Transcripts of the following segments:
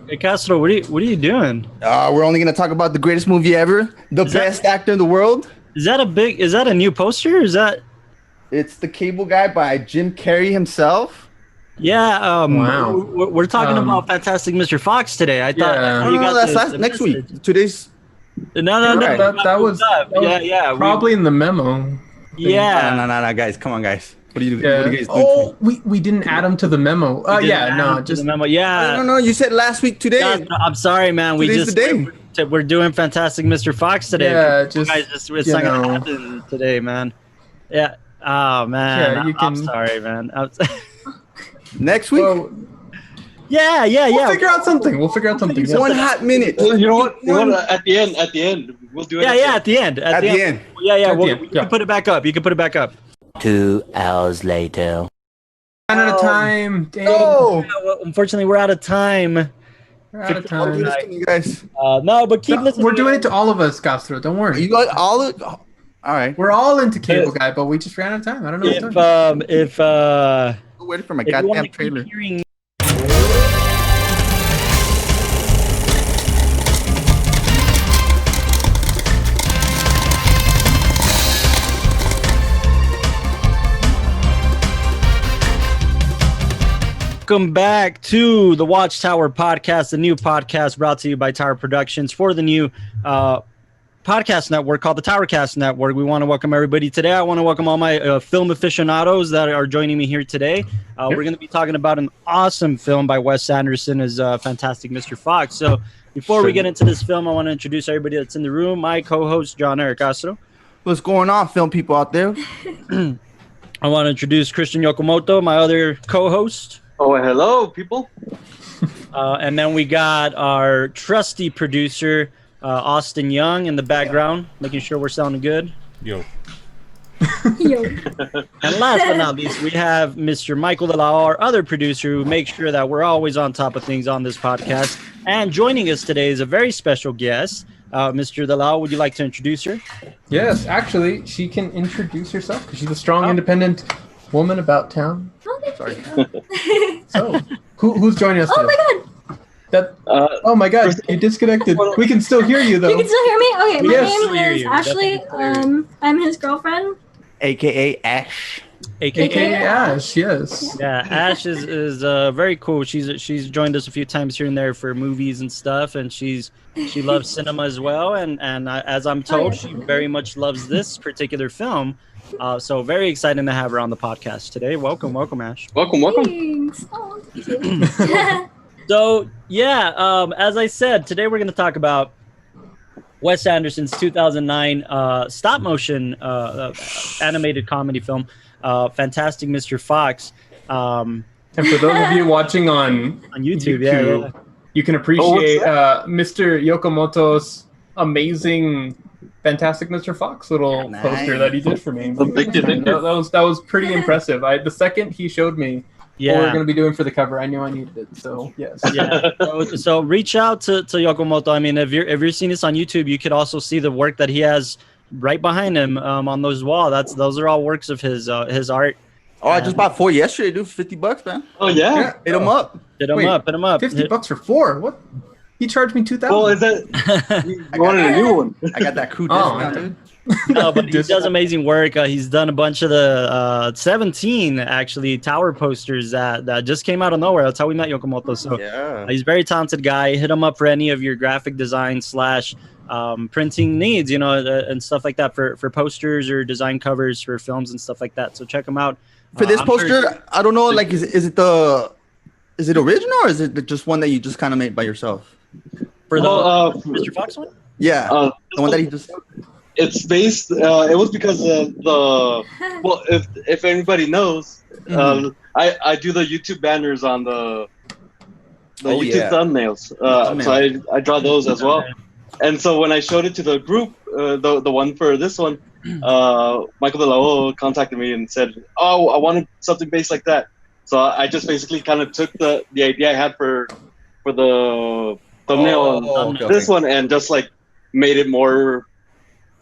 Hey Castro, what are you doing? We're only gonna talk about the greatest movie ever, the best actor in the world. Is that a new poster? Is that? It's The Cable Guy by Jim Carrey himself. Yeah. Wow. We're talking about Fantastic Mr. Fox today. I thought that's next week. Today's. No. Right. That was yeah. probably in the memo. Yeah. No, guys, come on, guys. What are you Yeah. What are you guys doing? We didn't add them to the memo. Just the memo. Yeah. No. You said last week. Today. I'm sorry, man. Today's the day. We're doing Fantastic Mr. Fox today. Yeah, it's not gonna happen today, man. Yeah. Oh man. Yeah, I'm sorry, man. Next week. Well, yeah. We'll figure out something. One hot minute. You know what? At the end, we'll do it. Yeah, at the end. At the end. Yeah. You can put it back up. 2 hours later. Ran out of time. Dang. No. Yeah, well, unfortunately, we're out of time. We're out of I'll do time. this to you guys. No, but keep listening. We're doing it to all of us, Castro. Don't worry. You got all. All right. We're all into Cable Guy, but we just ran out of time. I don't know what to do. If Waiting for my you wanna goddamn keep trailer. hearing- Welcome back to the WatchTower podcast, the new podcast brought to you by Tower Productions for the new podcast network called the Towercast Network. We want to welcome everybody today. I want to welcome all my film aficionados that are joining me here today. We're going to be talking about an awesome film by Wes Anderson as Fantastic Mr. Fox. So before we get into this film, I want to introduce everybody that's in the room. My co-host, John Eric Castro. What's going on, film people out there? I want to introduce Christian Yokomoto, my other co-host. Oh, hello, people. And then we got our trusty producer, Austin Young, in the background, making sure we're sounding good. Yo. And last but not least, we have Mr. Michael De La, our other producer, who makes sure that we're always on top of things on this podcast. And joining us today is a very special guest. Mr. De La, would you like to introduce her? Yes, actually, she can introduce herself because she's a strong, independent woman about town. Sorry. So, who's joining us today? Oh my god, you disconnected. We can still hear you though. You can still hear me? Okay, my Yes. name is Ashley. I'm his girlfriend. AKA Ash. AKA Ash, yes. Yeah, Ash is very cool. She's joined us a few times here and there for movies and stuff, and she loves cinema as well. And as I'm told, she very much loves this particular film. So very excited to have her on the podcast today. Welcome, Ash. Welcome. Thanks. Oh, thank you. So yeah, as I said, today we're going to talk about Wes Anderson's 2009 stop motion animated comedy film, Fantastic Mr. Fox. And for those of you watching on YouTube, you can appreciate Mr. Yokomoto's amazing Fantastic Mr. Fox little poster that he did for me. That was pretty impressive. The second he showed me what we're going to be doing for the cover, I knew I needed it. So yes. Yeah. So reach out to Yokomoto. I mean, if you're seeing this on YouTube, you could also see the work that he has right behind him on those walls. Those are all works of his art. Oh, I just bought 4 yesterday, dude. $50, man. Oh yeah. Hit him up. Hit him up. $50 for 4. What? He charged me $2,000. Well, is that you wanted a new one? I got that crew discount, dude. No, but he does amazing work. He's done a bunch of the 17 actually tower posters that just came out of nowhere. That's how we met Yokomoto. So he's a very talented guy. Hit him up for any of your graphic design / printing needs, and stuff like that for posters or design covers for films and stuff like that. So check him out. For this poster, I don't know. Like, is it original or is it just one that you just kind of made by yourself? For the Mr. Fox one? Yeah, the one that he just. It's based. It was because if anybody knows, I do the YouTube banners on the YouTube thumbnails. So I draw those as well. And so when I showed it to the group, the one for this one, Michael De La contacted me and said, "Oh, I wanted something based like that." So I just basically kind of took the idea I had for the thumbnail on this one and just like made it more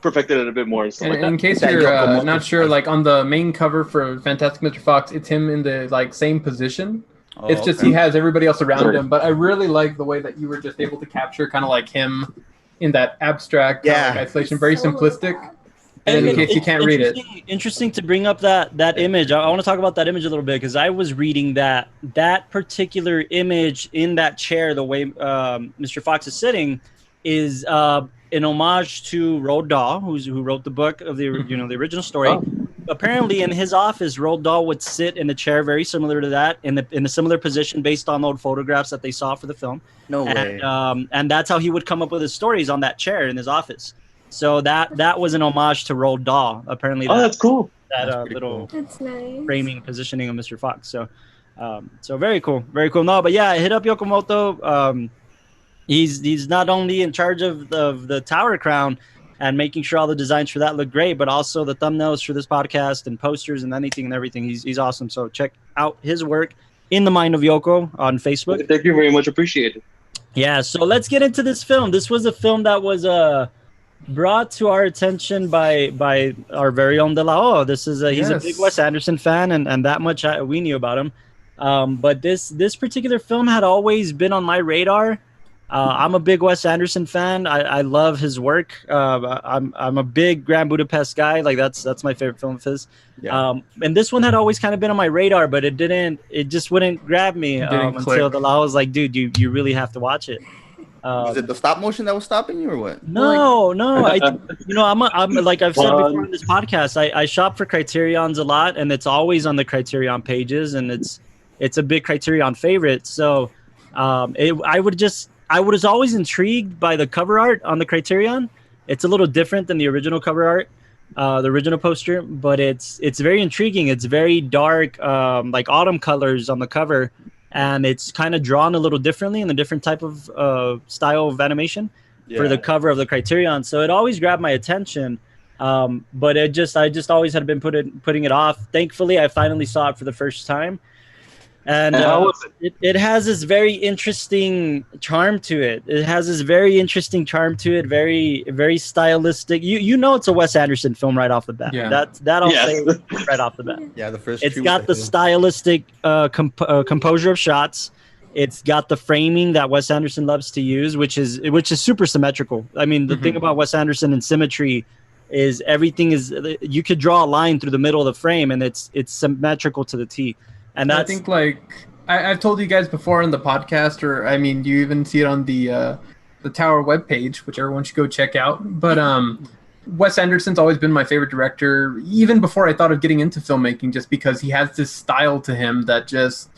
perfected it a bit more. And stuff And like that. in case That you're Yoko not Moto sure, like on the main cover for Fantastic Mr. Fox, it's him in the like same position. Oh, It's just okay. he has everybody else around Sorry. him. But I really like the way that you were just able to capture kind of like him in that abstract kind of like isolation, very So simplistic. bad. And in case you can't read it, Interesting to bring up that image. I want to talk about that image a little bit because I was reading that particular image in that chair, the way Mr. Fox is sitting, is an homage to Roald Dahl, who wrote the book of the the original story. Oh. Apparently, in his office, Roald Dahl would sit in a chair very similar to that, in a similar position based on old photographs that they saw for the film. No way. And that's how he would come up with his stories, on that chair in his office. So that was an homage to Roald Dahl. Apparently, That's cool. That That's pretty little cool. That's nice. framing positioning of Mr. Fox. So, so very cool, very cool. No, but yeah, hit up Yokomoto. He's not only in charge of the Tower Crown and making sure all the designs for that look great, but also the thumbnails for this podcast and posters and anything and everything. He's awesome. So check out his work, In the Mind of Yoko, on Facebook. Thank you very much. Appreciate it. Yeah. So let's get into this film. This was a film that was brought to our attention by our very own De La O. He's a big Wes Anderson fan, and that much we knew about him. But this particular film had always been on my radar. I'm a big Wes Anderson fan. I love his work. I'm a big Grand Budapest guy. Like that's my favorite film of his. Yeah. And this one had always kind of been on my radar, but it just wouldn't grab me until De La O was like, dude, you really have to watch it. Was it the stop motion that was stopping you, or what? No. I'm like I've said before on this podcast, I shop for Criterions a lot, and it's always on the Criterion pages, and it's a big Criterion favorite. So, I was always intrigued by the cover art on the Criterion. It's a little different than the original cover art, the original poster, but it's very intriguing. It's very dark, like autumn colors on the cover. And it's kind of drawn a little differently in a different type of style of animation for the cover of the Criterion. So it always grabbed my attention, but I just always had been putting it off. Thankfully, I finally saw it for the first time, and how was it has this very interesting charm to it. Very, very stylistic. You know it's a Wes Anderson film right off the bat. Yeah. That I'll say right off the bat. Yeah, the first. It's got the stylistic composure of shots. It's got the framing that Wes Anderson loves to use, which is super symmetrical. I mean, the thing about Wes Anderson and symmetry is everything is, you could draw a line through the middle of the frame, and it's symmetrical to the T. And that's, I think like I've told you guys before on the podcast, or I mean, you even see it on the Tower webpage, which everyone should go check out. But Wes Anderson's always been my favorite director, even before I thought of getting into filmmaking, just because he has this style to him that just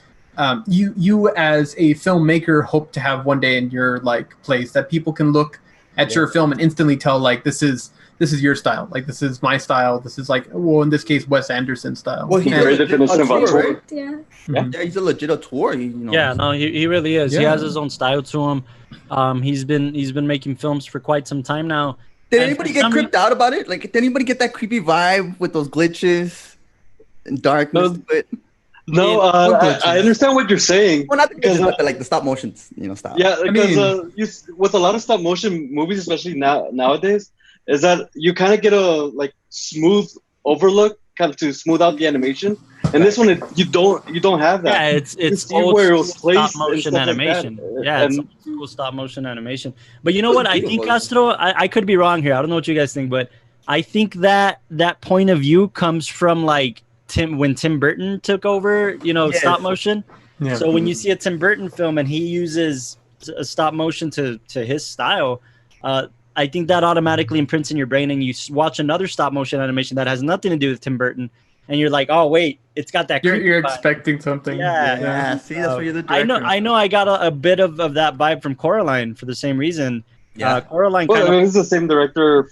you as a filmmaker hope to have one day in your like place, that people can look at your film and instantly tell like this is your style, like this is my style, this is like, well, in this case, Wes Anderson style. Well, he's Very definition of auteur, auteur. right? Yeah. Yeah, he's a legit auteur. Yeah, no, he really is. Yeah. He has his own style to him. He's been making films for quite some time now. Did And anybody for get some creeped out about it? Like, did anybody get that creepy vibe with those glitches and darkness to it? No, I understand what you're saying. Well, not the glitches, but like the stop motion, style. Yeah, because with a lot of stop motion movies, especially nowadays, is that you kind of get a like smooth overlook, kind of to smooth out the animation. And this one, you don't have that. Yeah, it's old where it was stop motion animation. It's cool stop motion animation. But you know what? I think, Castro, I could be wrong here. I don't know what you guys think, but I think that point of view comes from like when Tim Burton took over, stop motion. Yeah. So when you see a Tim Burton film and he uses a stop motion to his style, I think that automatically imprints in your brain, and you watch another stop motion animation that has nothing to do with Tim Burton, and you're like, oh wait, it's got that. You're expecting something. Yeah. See, that's where you're the director. I know. I got a bit of that vibe from Coraline for the same reason. Yeah, Coraline. It's the same director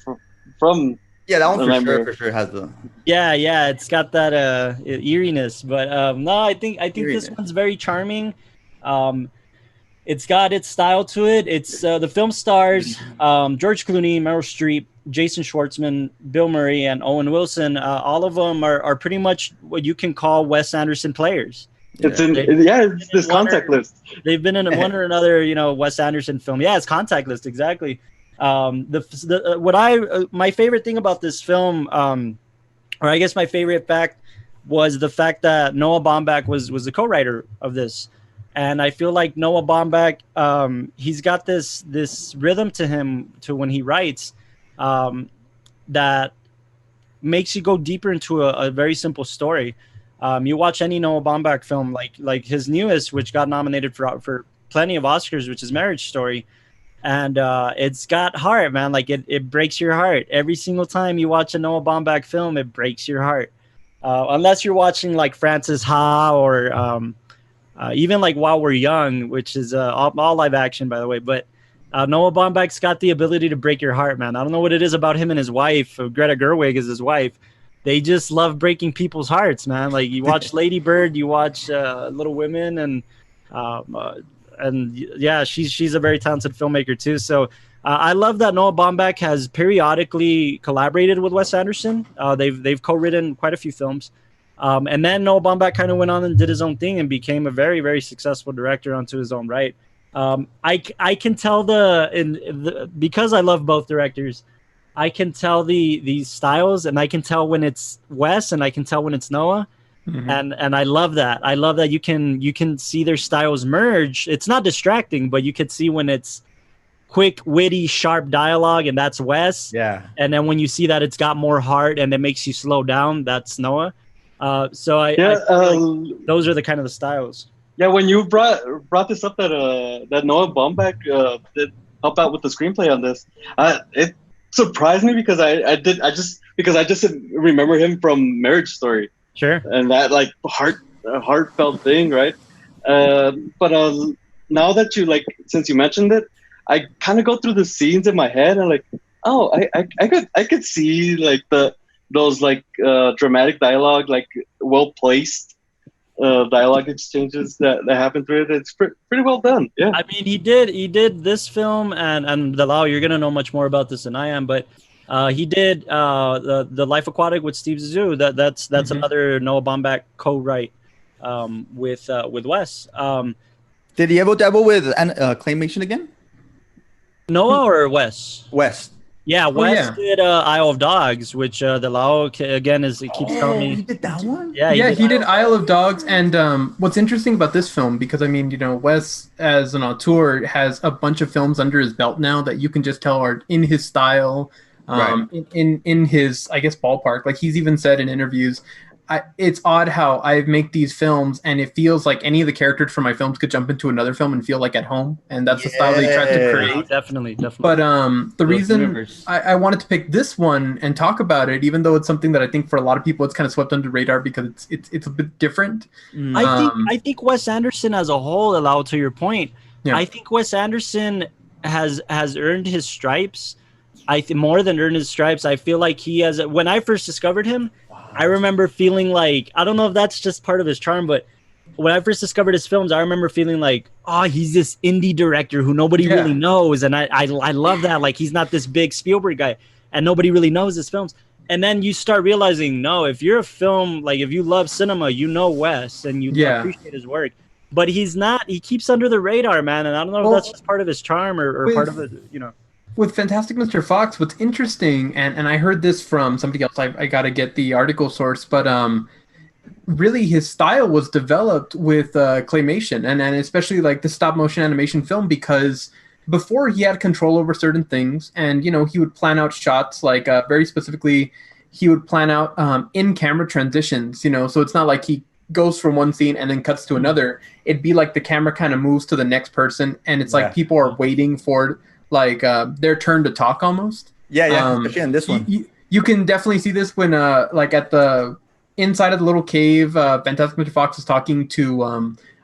from. Yeah, that one for sure has the. Yeah, it's got that eeriness, but no, I think this one's very charming. It's got its style to it. It's the film stars George Clooney, Meryl Streep, Jason Schwartzman, Bill Murray, and Owen Wilson. All of them are pretty much what you can call Wes Anderson players. It's this contact list. They've been in one or another, Wes Anderson film. Yeah, it's Contact List, exactly. My favorite thing about this film, or I guess my favorite fact, was the fact that Noah Baumbach was the co-writer of this. And I feel like Noah Baumbach, he's got this rhythm to him to when he writes, that makes you go deeper into a very simple story. You watch any Noah Baumbach film, like his newest, which got nominated for plenty of Oscars, which is Marriage Story, and it's got heart, man. Like it breaks your heart every single time you watch a Noah Baumbach film. It breaks your heart, unless you're watching like Frances Ha or even like While We're Young, which is all live action, by the way. But Noah Baumbach's got the ability to break your heart, man. I don't know what it is about him and his wife. Greta Gerwig is his wife. They just love breaking people's hearts, man. Like you watch Lady Bird, you watch Little Women, and yeah, she's a very talented filmmaker too. So I love that Noah Baumbach has periodically collaborated with Wes Anderson. They've co-written quite a few films. And then Noah Baumbach kind of went on and did his own thing and became a very, very successful director onto his own right. I can tell because I love both directors, I can tell the styles, and I can tell when it's Wes and I can tell when it's Noah. Mm-hmm. And I love that. I love that you can see their styles merge. It's not distracting, but you could see when it's quick, witty, sharp dialogue, and that's Wes. Yeah. And then when you see that it's got more heart and it makes you slow down, that's Noah. Those are the kind of the styles. Yeah, when you brought this up that Noah Baumbach did help out with the screenplay on this, it surprised me because I just remember him from Marriage Story. Sure. And that like heartfelt thing, right? But now that since you mentioned it, I kind of go through the scenes in my head and like, oh, I could see like those dramatic dialogue, like well placed dialogue exchanges that happen through it. It's pretty well done. Yeah. I mean, he did this film, and Delau, you're gonna know much more about this than I am, but he did the Life Aquatic with Steve Zissou. That's mm-hmm. another Noah Baumbach co-write with Wes. Did he ever dabble with claymation again? Noah or Wes? Wes. Yeah, Wes did Isle of Dogs, which Delau again keeps telling me. He did that one? Yeah, he did Isle of Dogs. And what's interesting about this film, because I mean, Wes as an auteur has a bunch of films under his belt now that you can just tell are in his style, right. in his, I guess, ballpark. Like he's even said in interviews, it's odd how I make these films and it feels like any of the characters from my films could jump into another film and feel like at home, and that's the style they tried to create. Definitely. But the reason I wanted to pick this one and talk about it, even though it's something that I think for a lot of people it's kind of swept under the radar because it's a bit different. I think Wes Anderson as a whole, allowed to your point. Yeah. I think Wes Anderson has earned his stripes. More than earned his stripes. I feel like he has. When I first discovered him, I remember feeling like, I don't know if that's just part of his charm, but when I first discovered his films, I remember feeling like, oh, he's this indie director who nobody really knows. And I love that. Like, he's not this big Spielberg guy and nobody really knows his films. And then you start realizing, no, if you're a film, like if you love cinema, you know Wes and you appreciate his work. But he's not, he keeps under the radar, man. And I don't know if that's just part of his charm or part of it, With Fantastic Mr. Fox, what's interesting, and I heard this from somebody else, I got to get the article source, but really his style was developed with claymation, and especially like the stop motion animation film, because before he had control over certain things, and he would plan out shots, like very specifically, he would plan out in-camera transitions, so it's not like he goes from one scene and then cuts to another. It'd be like the camera kind of moves to the next person, and it's like people are waiting for like their turn to talk almost. Especially in this one. You can definitely see this when like at the inside of the little cave, Fantastic Mr. Fox is talking to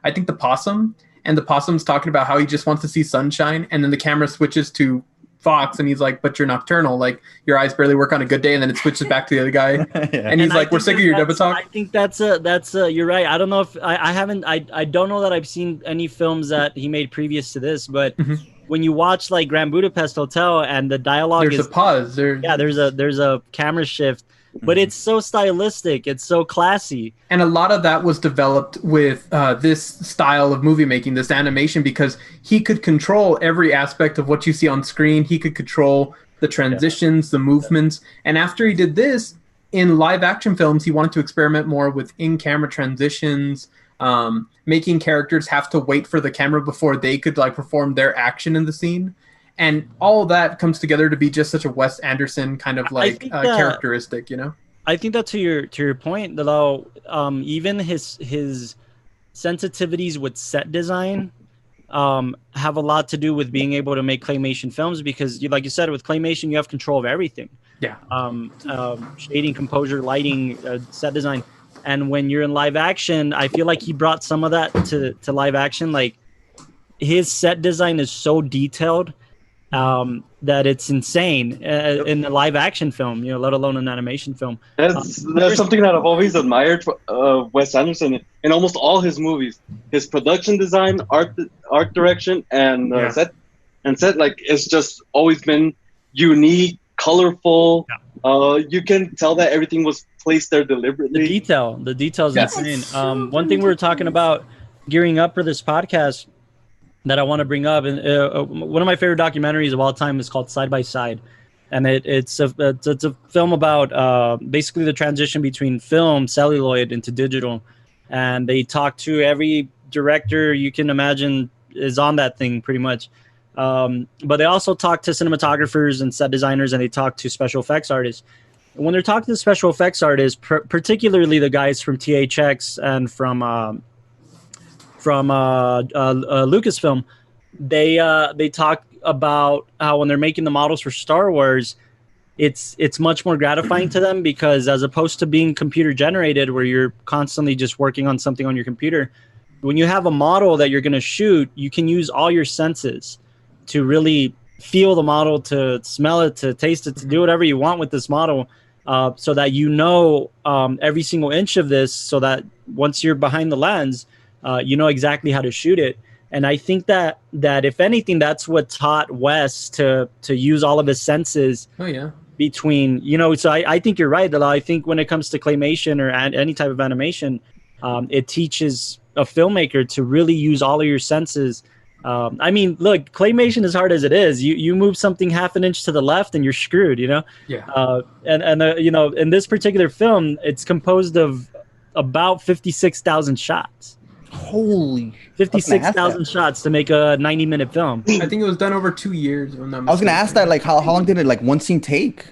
I think the possum, and the possum's talking about how he just wants to see sunshine, and then the camera switches to Fox and he's like, but you're nocturnal, like your eyes barely work on a good day, and then it switches back to the other guy. And he's like, we're sick of your debit talk. I think that's you're right. I don't know if I don't know that I've seen any films that he made previous to this, but when you watch like Grand Budapest Hotel and the dialogue there's a pause. There's a camera shift. but it's so stylistic. It's so classy. And a lot of that was developed with this style of movie making, this animation, because he could control every aspect of what you see on screen. He could control the transitions, the movements. And after he did this, in live action films, he wanted to experiment more with in-camera transitions, making characters have to wait for the camera before they could like perform their action in the scene. And all that comes together to be just such a Wes Anderson kind of like characteristic, you know? I think that to your point, though, even his sensitivities with set design have a lot to do with being able to make claymation films, because like you said, with claymation, you have control of everything. Yeah. Shading, composure, lighting, set design. And when you're in live action, I feel like he brought some of that to live action. Like his set design is so detailed that it's insane in a live action film, you know, let alone an animation film. That's something that I've always admired Wes Anderson in almost all his movies. His production design, art direction, and set like it's just always been unique, colorful. Yeah. You can tell that everything was placed there deliberately. The details insane. One thing we were talking about gearing up for this podcast that I want to bring up, and one of my favorite documentaries of all time is called Side by Side, and it's a film about basically the transition between film, celluloid, into digital, and they talk to every director you can imagine is on that thing pretty much, but they also talk to cinematographers and set designers, and they talk to special effects artists. And when they're talking to special effects artists, particularly the guys from THX and from Lucasfilm, they talk about how when they're making the models for Star Wars, it's much more gratifying to them, because as opposed to being computer generated, where you're constantly just working on something on your computer, when you have a model that you're going to shoot, you can use all your senses to really feel the model, to smell it, to taste it, to do whatever you want with this model, so that you know every single inch of this, so that once you're behind the lens, you know exactly how to shoot it. And I think that if anything, that's what taught Wes to use all of his senses. Oh yeah. Between, you know, so I think you're right. I think when it comes to claymation or any type of animation, it teaches a filmmaker to really use all of your senses. I mean, look, claymation, as hard as it is, you move something half an inch to the left and you're screwed, you know? Yeah. And you know, in this particular film, it's composed of about 56,000 shots. Holy, 56,000 shots to make a 90-minute film. I think it was done over 2 years. I was gonna ask that, like, how long did it, like, one scene take?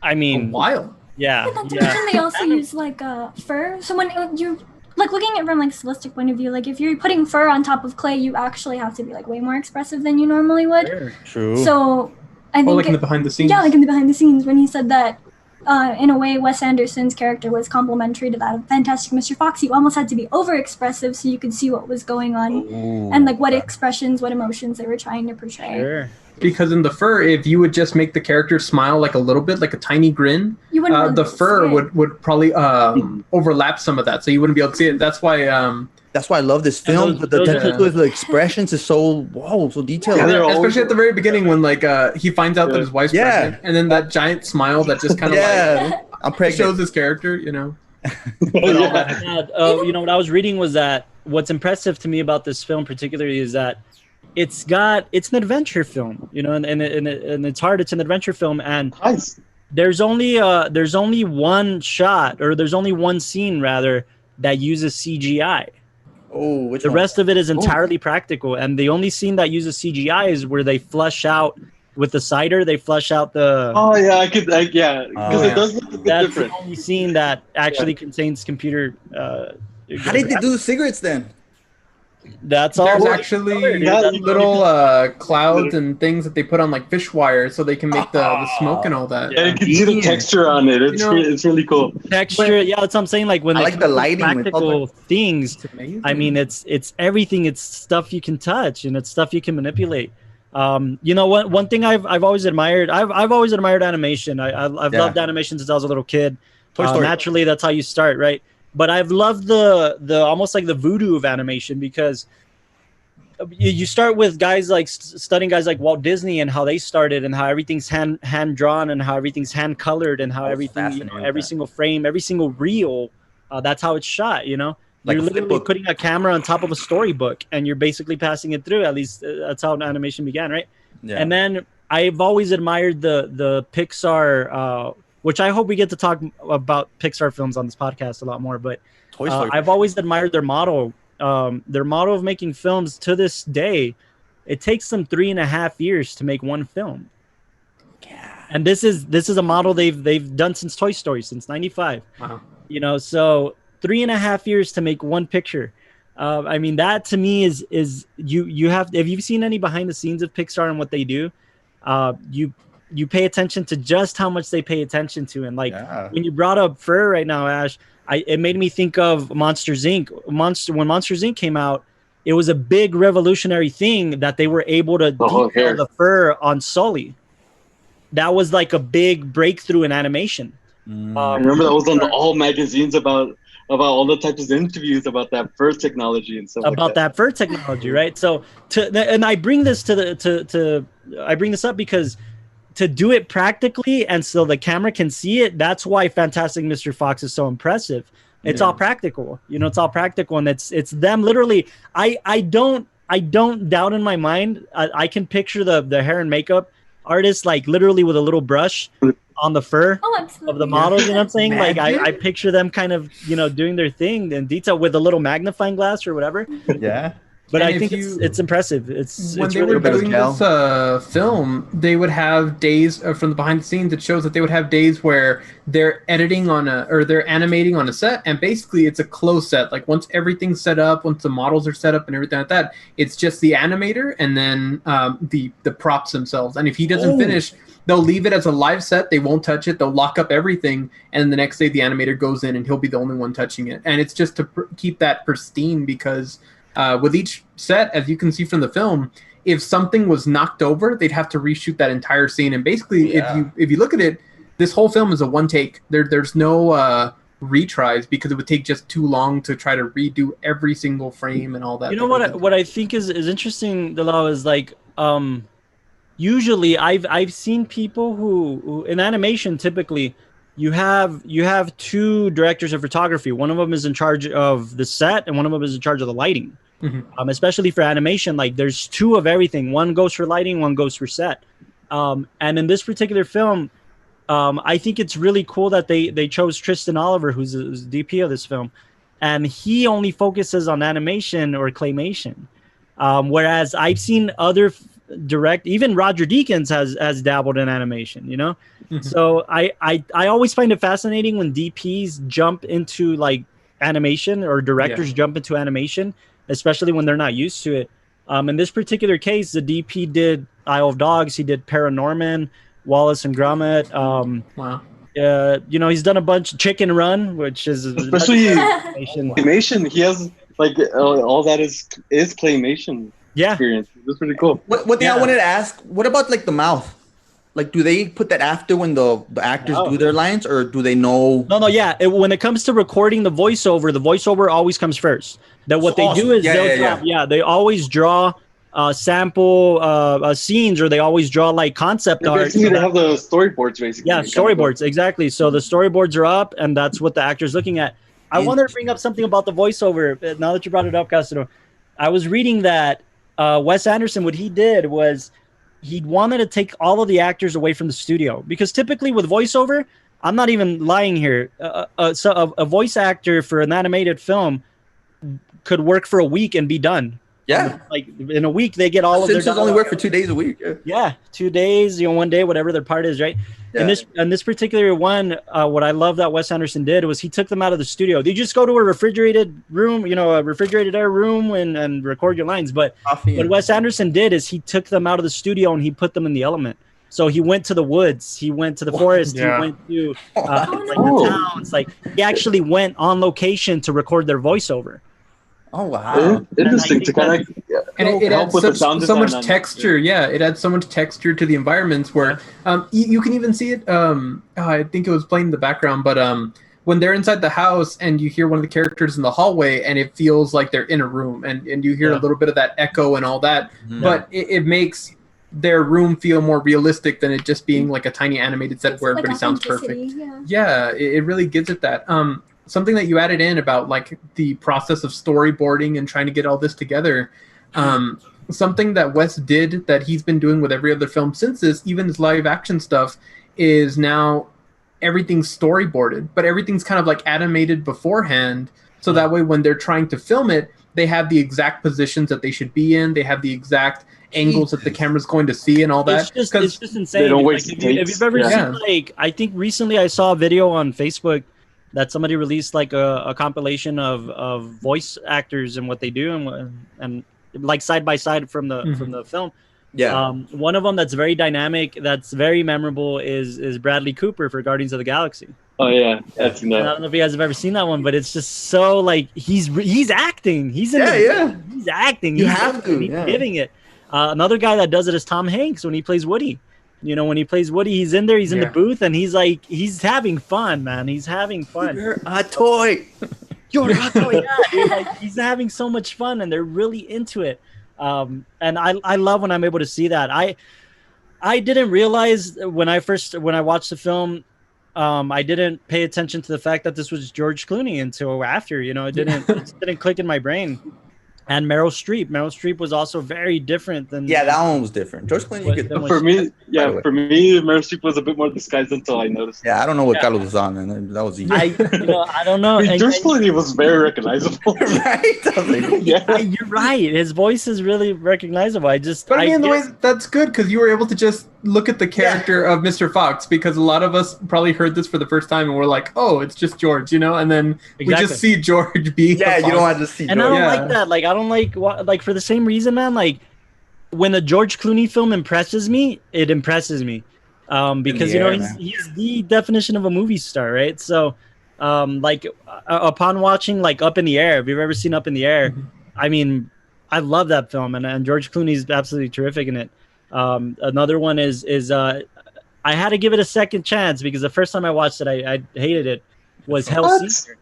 I mean, a while. Yeah. But not to mention they also use like fur. So when you're like looking at it from like a stylistic point of view, like if you're putting fur on top of clay, you actually have to be like way more expressive than you normally would. True. So I think like in the behind the scenes. Yeah, like in the behind the scenes, when he said that. In a way, Wes Anderson's character was complementary to that of Fantastic Mr. Fox. You almost had to be over-expressive so you could see what was going on, and like what expressions, what emotions they were trying to portray. Sure. Because in the fur, if you would just make the character smile like a little bit, like a tiny grin, you wouldn't the fur would probably overlap some of that, so you wouldn't be able to see it. That's why I love this film. The expressions is so detailed. Yeah, especially at the very beginning when like he finds out that his wife's pregnant, and then that giant smile that just kind of like I'm pregnant shows his character, you know. You know, what I was reading was that what's impressive to me about this film particularly is that it's an adventure film, you know, and it's hard. It's an adventure film, and there's only one shot, or there's only one scene rather, that uses CGI. Oh, the rest of it is entirely practical, and the only scene that uses CGI is where they flush out with the cider. They flush out the. Oh yeah, because it does look a bit That's different. the only scene that actually contains computer. How did they do the cigarettes then? That's all. There's actually little clouds and things that they put on like fish wire so they can make the smoke and all that. Yeah, you can see the texture on it. It's really cool. Texture, yeah, that's what I'm saying. Like when I like the lighting, practical things. I mean, it's everything. It's stuff you can touch, and it's stuff you can manipulate. You know, one thing I've always admired. I've always admired animation. I've loved animation since I was a little kid. Naturally, that's how you start, right? But I've loved the almost like the voodoo of animation, because you start with guys like studying guys like Walt Disney and how they started and how everything's hand drawn and how everything's hand colored and how everything, every single frame, every single reel, that's how it's shot. You're literally putting a camera on top of a storybook and you're basically passing it through. At least that's how animation began, right? Yeah. And then I've always admired the Pixar, which I hope we get to talk about Pixar films on this podcast a lot more. But I've always admired their model. Their model of making films to this day, it takes them 3.5 years to make one film. Yeah. And this is a model they've done since Toy Story, since '95. Wow. So 3.5 years to make one picture. I mean, that to me is you have you seen any behind the scenes of Pixar and what they do? You pay attention to just how much they pay attention to, and when you brought up fur right now, Ash. It made me think of Monsters Inc. When Monsters Inc. came out, it was a big revolutionary thing that they were able to detail the fur on Sully. That was like a big breakthrough in animation. I remember that was on all magazines about all the types of interviews about that fur technology and stuff. About that fur technology, right? So and I bring this I bring this up because to do it practically and so the camera can see it, that's why Fantastic Mr. Fox is so impressive. It's all practical. It's all practical, and it's them literally. I don't doubt in my mind. I can picture the hair and makeup artist like literally with a little brush on the fur of the models. You know what I'm saying? Like I picture them kind of doing their thing in detail with a little magnifying glass or whatever. Yeah. But I think it's impressive. When they were doing this film, they would have days from the behind the scenes. It shows that they would have days where they're editing they're animating on a set, and basically it's a closed set. Like once everything's set up, once the models are set up and everything like that, it's just the animator and then the props themselves. And if he doesn't finish, they'll leave it as a live set. They won't touch it. They'll lock up everything, and the next day the animator goes in and he'll be the only one touching it. And it's just to keep that pristine because. With each set, as you can see from the film, if something was knocked over, they'd have to reshoot that entire scene. And basically, if you look at it, this whole film is a one take. There's no retries because it would take just too long to try to redo every single frame and all that. What I think is interesting, Delau, is like usually I've seen people who in animation typically. You have two directors of photography. One of them is in charge of the set, and one of them is in charge of the lighting. Mm-hmm. Especially for animation, like there's two of everything. One goes for lighting, one goes for set. And in this particular film, I think it's really cool that they chose Tristan Oliver, who's the DP of this film, and he only focuses on animation or claymation. Whereas I've seen other even Roger Deakins has dabbled in animation, Mm-hmm. So I always find it fascinating when DPs jump into like animation or directors jump into animation, especially when they're not used to it. In this particular case, the DP did Isle of Dogs, he did Paranorman, Wallace and Gromit. Wow. He's done a bunch. Chicken Run, which is especially claymation. He has like all that is claymation. Yeah, experience. That's pretty cool. What thing I wanted to ask? What about like the mouth? Like, do they put that after when the actors do their lines, or do they know? No. Yeah, when it comes to recording the voiceover always comes first. That what they do is they always draw sample scenes, or they always draw like concept art. Basically, they have the storyboards, basically. Yeah, storyboards, exactly. So the storyboards are up, and that's what the actor's looking at. I wanted to bring up something about the voiceover. Now that you brought it up, Castro, I was reading that Wes Anderson, what he did was he wanted to take all of the actors away from the studio, because typically with voiceover, I'm not even lying here, a voice actor for an animated film could work for a week and be done. Yeah, like in a week they get all of their. Simpsons only work for 2 days a week. Yeah, 2 days, 1 day, whatever their part is, right? Yeah. In this particular one, what I love that Wes Anderson did was he took them out of the studio. They just go to a refrigerated room, a refrigerated air room, and record your lines. But what Wes Anderson did is he took them out of the studio and he put them in the element. So he went to the woods, he went to the forest, he went to the towns. Like he actually went on location to record their voiceover. Oh wow! Interesting to kind of and it adds so much texture. Yeah, it adds so much texture to the environments where you can even see it. I think it was playing in the background, but when they're inside the house and you hear one of the characters in the hallway and it feels like they're in a room and you hear a little bit of that echo and all that, but it makes their room feel more realistic than it just being like a tiny animated set where everybody sounds perfect. It really gives it that. Something that you added in about like the process of storyboarding and trying to get all this together. Something that Wes did that he's been doing with every other film since this, even his live action stuff, is now everything's storyboarded, but everything's kind of like animated beforehand. So that way when they're trying to film it, they have the exact positions that they should be in. They have the exact angles that the camera's going to see and all that. It's just insane. They don't Like, waste if you've ever seen, like, I think recently I saw a video on Facebook that somebody released like a compilation of voice actors and what they do and like side by side from the film. One of them that's very dynamic, that's very memorable is Bradley Cooper for Guardians of the Galaxy. Oh yeah, that's I don't know if you guys have ever seen that one, but it's just so like he's acting. He's acting. You have to. He's giving it. Another guy that does it is Tom Hanks when he plays Woody. You know, when he plays Woody, he's in there, he's in the booth, and he's having fun, man. He's having fun. You're a toy. You're a toy. Dude, like, he's having so much fun, and they're really into it. And I love when I'm able to see that. I didn't realize when I watched the film, I didn't pay attention to the fact that this was George Clooney until after. You know, it didn't click in my brain. And Meryl Streep. Meryl Streep was also very different than. Yeah, that one was different. George Clooney. For me, Meryl Streep was a bit more disguised until I noticed. Yeah, I don't know what Carlos was on, and that was easy. I don't know. George Clooney was very recognizable, right? You're right. His voice is really recognizable. But I mean, the way that's good because you were able to just look at the character of Mr. Fox, because a lot of us probably heard this for the first time and we're like, oh, it's just George, you know, and then we just see George being you don't have to see George. And I don't like that. Like, I don't like for the same reason, man, like when a George Clooney film impresses me, it impresses me. Because he's the definition of a movie star, right? So upon watching like Up in the Air, if you've ever seen Up in the Air, I mean, I love that film, and George Clooney's absolutely terrific in it. Another one is I had to give it a second chance because the first time I watched it, I hated it. Was Hell Caesar.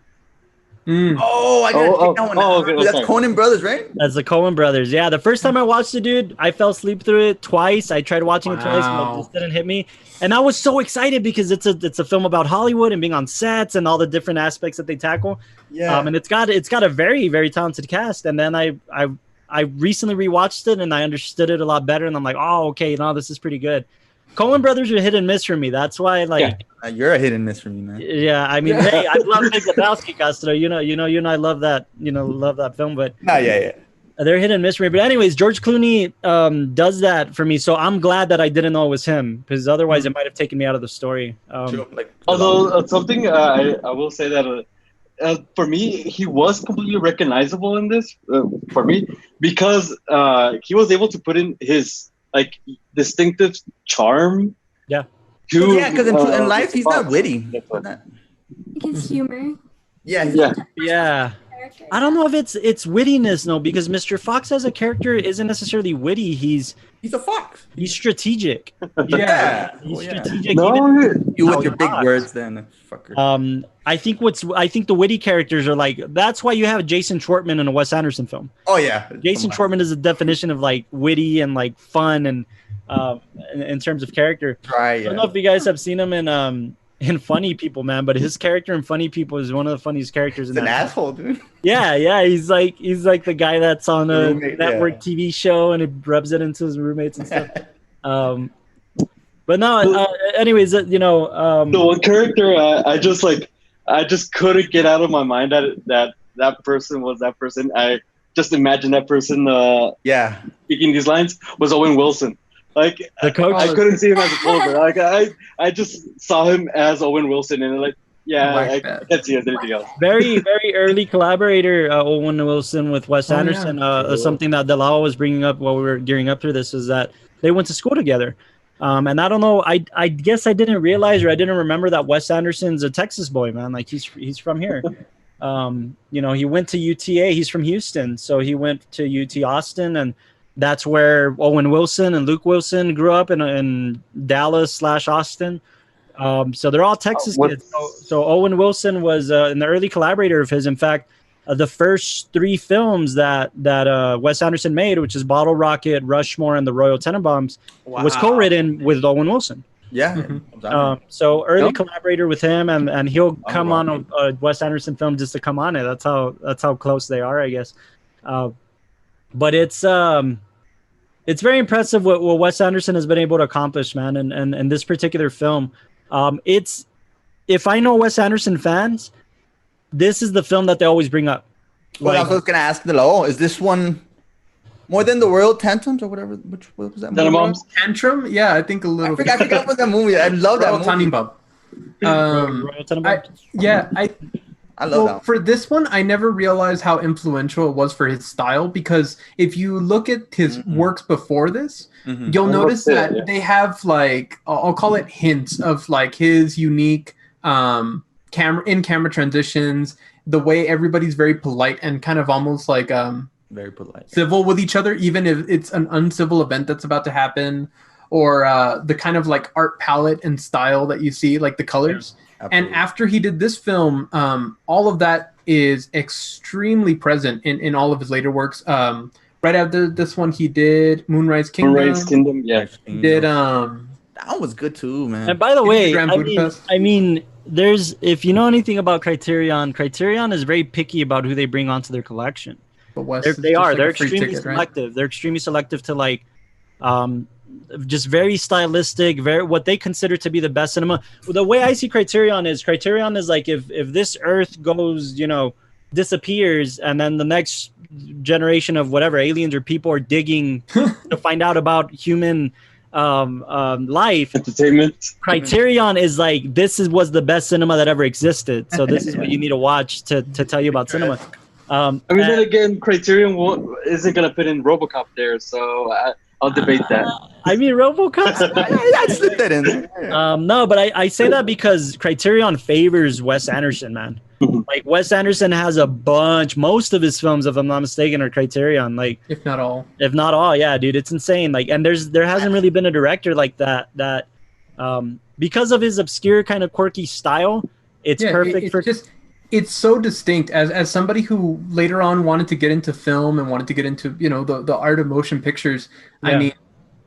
Oh, I gotta take that one. Okay, that's Coen Brothers, right? That's the Coen Brothers. Yeah, the first time I watched it, dude, I fell asleep through it twice. I tried watching it twice, but it just didn't hit me. And I was so excited because it's a film about Hollywood and being on sets and all the different aspects that they tackle. Yeah. And it's got a very, very talented cast. And then I recently rewatched it and I understood it a lot better. And I'm like, oh, okay, no, this is pretty good. Coen Brothers are hit and miss for me. That's why, like, you're a hit and miss for me, man. Yeah, I mean, hey, I love Big Lebowski, Castro. You know, I love that. Love that film, but they're hit and miss for me. But anyways, George Clooney does that for me, so I'm glad that I didn't know it was him, because otherwise it might have taken me out of the story. Although something I will say that. For me, he was completely recognizable in this. For me, because he was able to put in his like distinctive charm. Yeah. Because in life he's not witty. His humor. Yeah. I don't know if it's wittiness, no, because Mr. Fox as a character isn't necessarily witty. He's a fox. He's strategic. He's strategic. No, you with your big words, then fucker. I think the witty characters are like, that's why you have Jason Schwartzman in a Wes Anderson film. Oh yeah, Jason Schwartzman is a definition of like witty and like fun and in terms of character. Right. I don't know if you guys have seen him in Funny People, man, but his character in Funny People is one of the funniest characters. He's an asshole, dude. Yeah, he's like the guy that's on a network TV show and it rubs it into his roommates and stuff. But no, anyways, the one character I just couldn't get out of my mind that person was that person. I just imagined that person speaking these lines was Owen Wilson. Like the coach. I couldn't see him as a polar. Like I just saw him as Owen Wilson, and I can't see as anything else. Very, very early collaborator, Owen Wilson with Wes Anderson. Something that Delao was bringing up while we were gearing up through this is that they went to school together. And I don't know. I guess I didn't realize or I didn't remember that Wes Anderson's a Texas boy, man. Like he's from here. He went to UTA. He's from Houston, so he went to UT Austin, and that's where Owen Wilson and Luke Wilson grew up in Dallas / Austin. So they're all Texas kids. So Owen Wilson was an early collaborator of his. In fact, the first 3 films that Wes Anderson made, which is Bottle Rocket, Rushmore, and The Royal Tenenbaums, was co-written with Owen Wilson. Yeah. So early collaborator with him, and he'll come on a Wes Anderson film just to come on it. That's how close they are, I guess. But it's very impressive what Wes Anderson has been able to accomplish, man. And this particular film, if I know Wes Anderson fans, this is the film that they always bring up. Well, I was going to ask is this one more than The Royal Tantrums or whatever? What was that movie? Tenenbaums? Tantrum? Yeah, I think a little. I forgot about that movie. I love that movie. Tenenbaum. Royal Tenenbaums? I love that. For this one, I never realized how influential it was for his style, because if you look at his works before this, you'll notice that they have, like, I'll call it hints of like his unique camera transitions, the way everybody's very polite and kind of almost like very polite, civil with each other, even if it's an uncivil event that's about to happen, or the kind of like art palette and style that you see, like the colors. And after he did this film, all of that is extremely present in all of his later works. Right after this one, he did Moonrise Kingdom. Yeah. He did that one was good too, man. And by the way, I mean, there's, if you know anything about Criterion is very picky about who they bring onto their collection. But Wes they're extremely selective. Right? They're extremely selective to like just very stylistic, very what they consider to be the best cinema. The way I see Criterion is like if this Earth goes, disappears, and then the next generation of whatever aliens or people are digging to find out about human life, entertainment. Criterion is like, was the best cinema that ever existed. So this is what you need to watch to tell you about cinema. Then again, Criterion isn't gonna put in RoboCop there, so I'll debate that. I mean, RoboCop. I slipped that in there. No, but I say that because Criterion favors Wes Anderson, man. Like Wes Anderson has a bunch. Most of his films, if I'm not mistaken, are Criterion. Like, if not all. Yeah, dude, it's insane. Like, and there hasn't really been a director like that because of his obscure kind of quirky style. It's perfect for. It's so distinct. As somebody who later on wanted to get into film and wanted to get into the art of motion pictures. Yeah. I mean,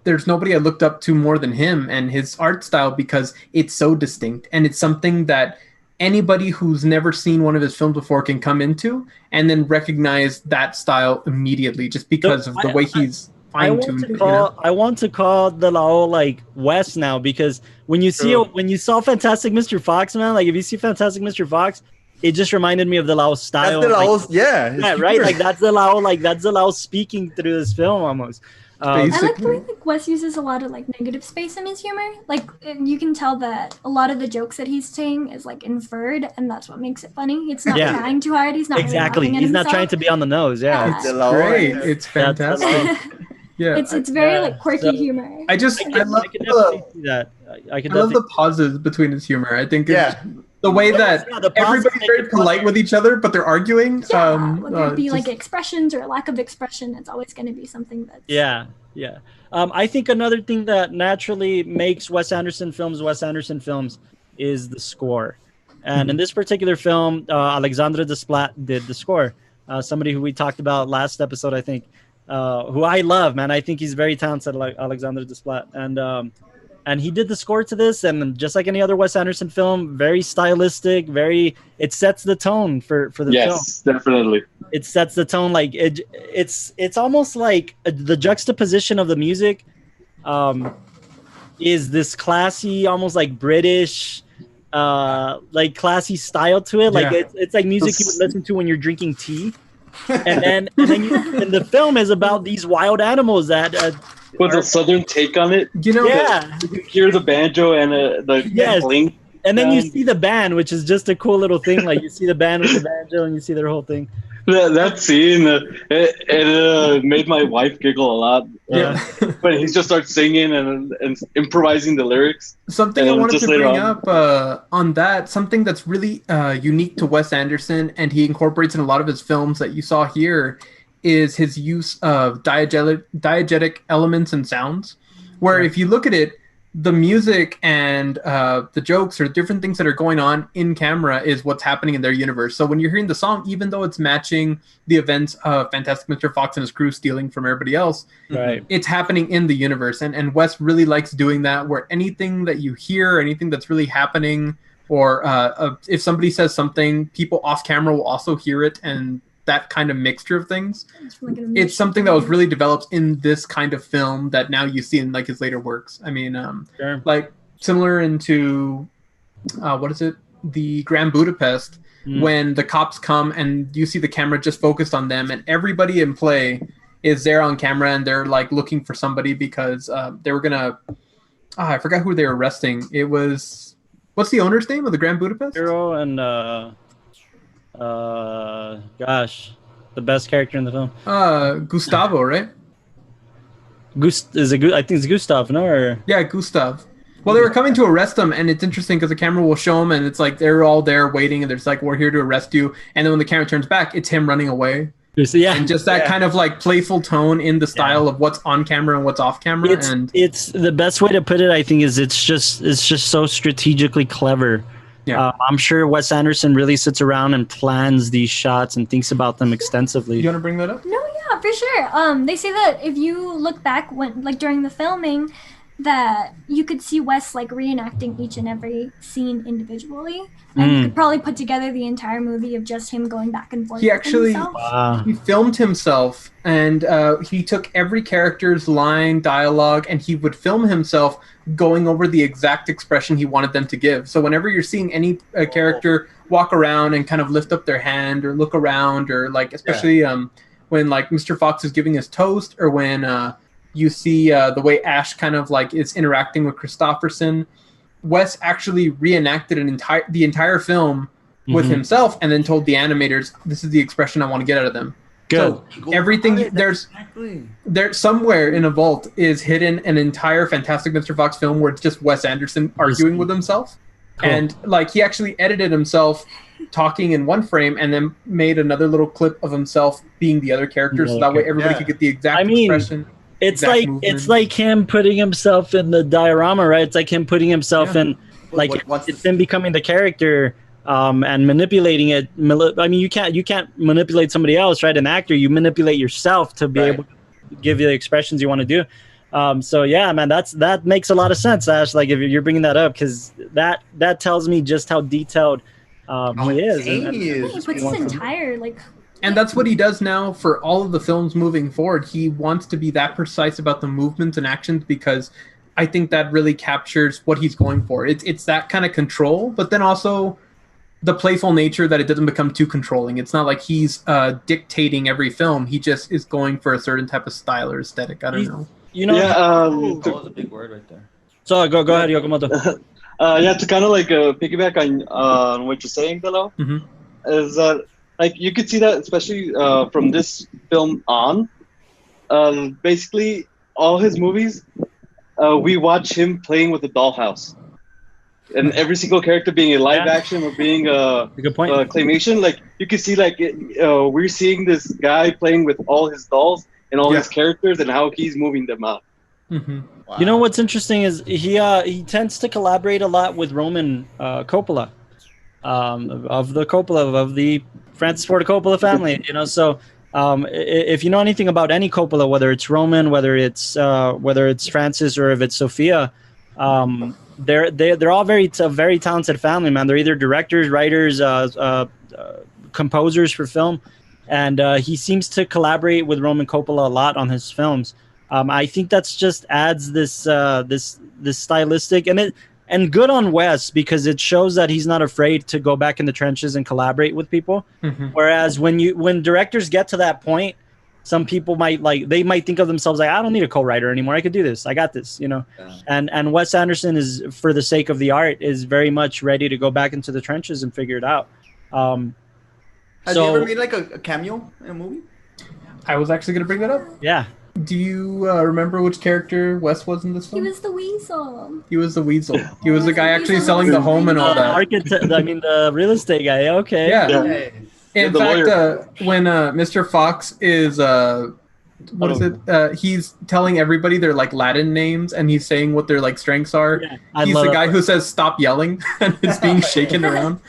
there's nobody I looked up to more than him and his art style, because it's so distinct, and it's something that anybody who's never seen one of his films before can come into and then recognize that style immediately, just because of the way he's fine-tuned. I want to call the Lao like Wes now, because when you saw Fantastic Mr. Fox, man, like if you see Fantastic Mr. Fox, it just reminded me of the Lao style. That's the Lao's, yeah, right. Like that's the Lao speaking through this film almost. I like the way like Wes uses a lot of like negative space in his humor. Like you can tell that a lot of the jokes that he's saying is like inferred, and that's what makes it funny. It's not trying too hard. He's not exactly. Really he's not trying to be on the nose. Yeah, it's great. It's fantastic. Yeah, it's very like quirky humor. I love the pauses between his humor. I think the way that everybody's very polite with each other, but they're arguing. Whether it be like expressions or a lack of expression, it's always going to be something that's... Yeah. I think another thing that naturally makes Wes Anderson films is the score. And in this particular film, Alexandre Desplat did the score. Somebody who we talked about last episode, I think, who I love, man. I think he's very talented, like Alexandre Desplat. And he did the score to this, and just like any other Wes Anderson film, very stylistic, it sets the tone for the film. Yes, definitely. It sets the tone. Like it's almost like the juxtaposition of the music is this classy, almost like British, like classy style to it. Like it's like music you would listen to when you're drinking tea. And then the film is about these wild animals that with a southern take on it. You can hear the banjo and the bling. And then you see the band, which is just a cool little thing. Like you see the band with the banjo, and you see their whole thing. That scene, it made my wife giggle a lot. When he just starts singing and improvising the lyrics. Something I wanted to bring up on that, something that's really unique to Wes Anderson, and he incorporates in a lot of his films that you saw here, is his use of diegetic elements and sounds. Where if you look at it, the music and the jokes or different things that are going on in camera is what's happening in their universe. So when you're hearing the song, even though it's matching the events of Fantastic Mr. Fox and his crew stealing from everybody else, Right. it's happening in the universe. And Wes really likes doing that, where anything that you hear, anything that's really happening, or if somebody says something, people off camera will also hear it, and that kind of mixture of things. It's something that was really developed in this kind of film that now you see in like his later works. I mean, Sure. like similar into what is it? The Grand Budapest, when the cops come and you see the camera just focused on them, and everybody in play is there on camera, and they're like looking for somebody because they were gonna. I forgot who they were arresting. It was, what's the owner's name of the Grand Budapest? Hero and gosh, the best character in the film. Gustavo, right? I think it's Gustav, no? Or Yeah, Gustav. Well, they were coming to arrest him, and it's interesting because the camera will show him, and it's like they're all there waiting, and there's like, we're here to arrest you. And then when the camera turns back, it's him running away. yeah, And just that kind of like playful tone in the style of what's on camera and what's off camera. It's the best way to put it, I think, is it's just so strategically clever. Yeah. I'm sure Wes Anderson really sits around and plans these shots and thinks about them extensively. You want to bring that up? No, yeah, for sure. They say that if you look back during the filming, that you could see Wes like reenacting each and every scene individually, and you could probably put together the entire movie of just him going back and forth. He actually himself. he filmed himself, and he took every character's line, dialogue, and he would film himself going over the exact expression he wanted them to give. So whenever you're seeing any character walk around and kind of lift up their hand or look around, or like especially when like Mr. Fox is giving his toast, or when you see the way Ash kind of like is interacting with Christopherson, Wes actually reenacted the entire film with himself, and then told the animators, "This is the expression I want to get out of them." Good. So everything there's somewhere in a vault is hidden an entire Fantastic Mr. Fox film where it's just Wes Anderson arguing with himself. Cool. And like he actually edited himself talking in one frame and then made another little clip of himself being the other character, so that way everybody could get the exact expression. It's like him putting himself in the diorama, right? It's like him putting himself in, like it's him becoming the character and manipulating it. I mean, you can't manipulate somebody else, right? An actor, you manipulate yourself to be able to give you the expressions you want to do. So yeah, man, that makes a lot of sense, Ash. Like if you're bringing that up, because that tells me just how detailed he is. He puts his entire like. And that's what he does now for all of the films moving forward. He wants to be that precise about the movements and actions, because I think that really captures what he's going for. It's that kind of control, but then also the playful nature that it doesn't become too controlling. It's not like he's dictating every film. He just is going for a certain type of style or aesthetic. I don't know. You know, that was a big word right there. So go ahead, Yokomoto. To kind of like piggyback on what you're saying, Delo, is that like you could see that especially from this film on. Basically, all his movies, we watch him playing with the dollhouse, and every single character being a live action or being a claymation. Like you can see, like we're seeing this guy playing with all his dolls and all his characters and how he's moving them out. Wow. You know what's interesting is he tends to collaborate a lot with Roman Coppola, of the Francis Ford Coppola family. You know, so if you know anything about any Coppola, whether it's Roman, whether it's Francis, or if it's Sophia, they're all a very talented family, man. They're either directors, writers, composers for film, and he seems to collaborate with Roman Coppola a lot on his films. I think that's just adds this stylistic and good on Wes, because it shows that he's not afraid to go back in the trenches and collaborate with people. Whereas when directors get to that point, some people might think of themselves like, I don't need a co-writer anymore. I could do this. I got this, you know. Yeah. And Wes Anderson is, for the sake of the art, is very much ready to go back into the trenches and figure it out. Has he ever made like a cameo in a movie? I was actually going to bring that up. Yeah. Do you remember which character Wes was in this film? He was the weasel. He was the weasel. He was the guy actually selling the home and all that. The real estate guy. Okay. Yeah. In fact, when Mr. Fox is what is it? He's telling everybody their like Latin names, and he's saying what their like strengths are. Yeah, he's the guy who says stop yelling and is being shaken around.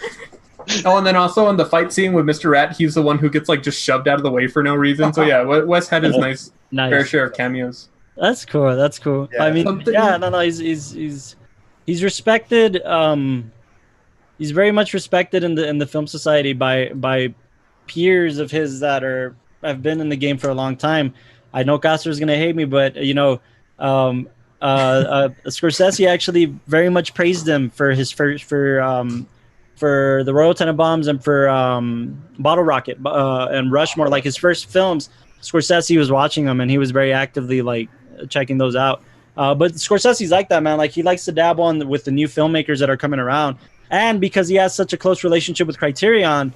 Oh, and then also in the fight scene with Mr. Rat, he's the one who gets like just shoved out of the way for no reason. So yeah, Wes had his nice fair share of cameos. That's cool. That's cool. Yeah. I mean, he's respected. He's very much respected in the film society by peers of his that have been in the game for a long time. I know Castor's gonna hate me, but Scorsese actually very much praised him for his for the Royal Tenenbaums and for Bottle Rocket and Rushmore, like his first films. Scorsese was watching them, and he was very actively like checking those out. But Scorsese's like that, man. Like he likes to dabble with the new filmmakers that are coming around, and because he has such a close relationship with Criterion,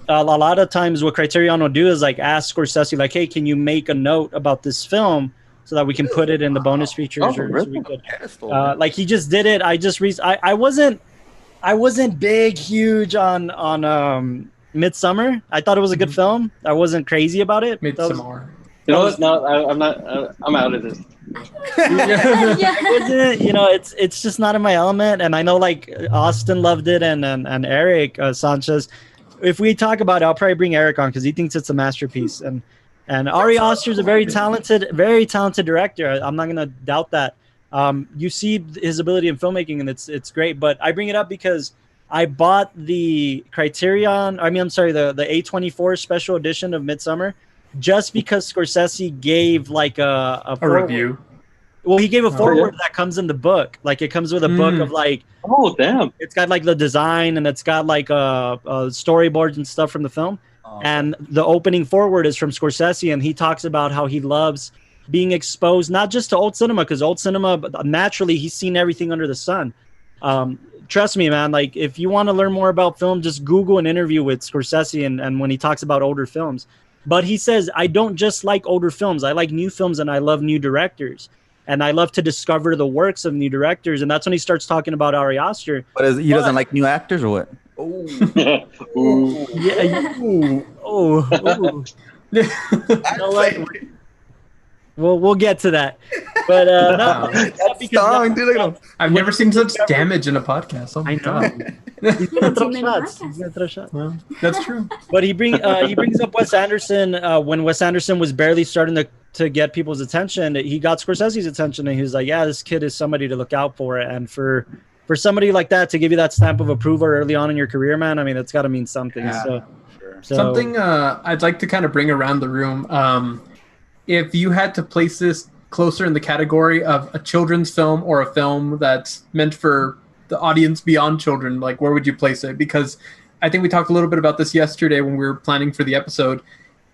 a lot of times what Criterion will do is like ask Scorsese, like, "Hey, can you make a note about this film so that we can put it in the bonus features?" So we could, like he just did it. I wasn't huge on Midsommar. I thought it was a good film. I wasn't crazy about it. Midsommar. You know what? No, I'm not. I'm out of this. It's just not in my element. And I know like Austin loved it, and Eric Sanchez. If we talk about it, I'll probably bring Eric on because he thinks it's a masterpiece. And Ari Aster is a very talented director. I'm not gonna doubt that. You see his ability in filmmaking, and it's great. But I bring it up because I bought the the A24 special edition of Midsommar just because Scorsese gave like a review. Well, he gave a foreword that comes in the book. Like it comes with a book of like, oh damn, it's got like the design, and it's got like storyboards and stuff from the film. And the opening foreword is from Scorsese, and he talks about how he loves being exposed not just to old cinema, because old cinema naturally he's seen everything under the sun. Trust me, man, like if you want to learn more about film, just Google an interview with Scorsese and when he talks about older films. But he says, I don't just like older films, I like new films, and I love new directors, and I love to discover the works of new directors. And that's when he starts talking about Ari Aster. But he doesn't like new actors or what? We'll get to that, but no, I've never seen such damage in a podcast. Oh my God. He's gonna throw shots. Well, that's true. But he brings up Wes Anderson when Wes Anderson was barely starting to get people's attention. He got Scorsese's attention, and he was like, "Yeah, this kid is somebody to look out for." And for somebody like that to give you that stamp of approval early on in your career, man, I mean, it's got to mean something. Yeah, so something I'd like to kind of bring around the room. If you had to place this closer in the category of a children's film or a film that's meant for the audience beyond children, like where would you place it? Because I think we talked a little bit about this yesterday when we were planning for the episode.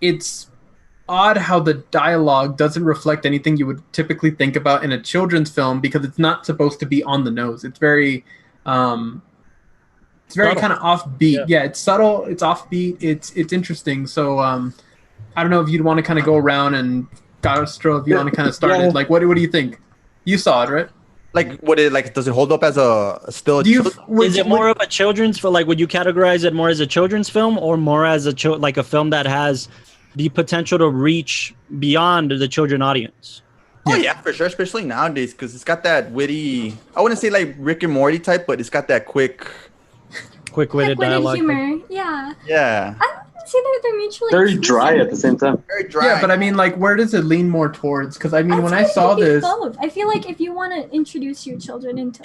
It's odd how the dialogue doesn't reflect anything you would typically think about in a children's film, because it's not supposed to be on the nose. It's very kind of offbeat. Yeah, it's subtle. It's offbeat. It's interesting. So I don't know if you'd want to kind of go around, and Castro, if you want to kind of start it. Like, what do you think? You saw it, right? Like, does it hold up as a still? Is it more of a children's film? Like, would you categorize it more as a children's film, or more as like a film that has the potential to reach beyond the children audience? Oh yeah, for sure, especially nowadays, because it's got that witty. I wouldn't say like Rick and Morty type, but it's got that quick-witted dialogue. Humor. Yeah. Yeah. See, they're mutually very dry at the same time. Very dry. Yeah, but I mean, like, where does it lean more towards? Because I mean, when I saw this, both. I feel like if you want to introduce your children into,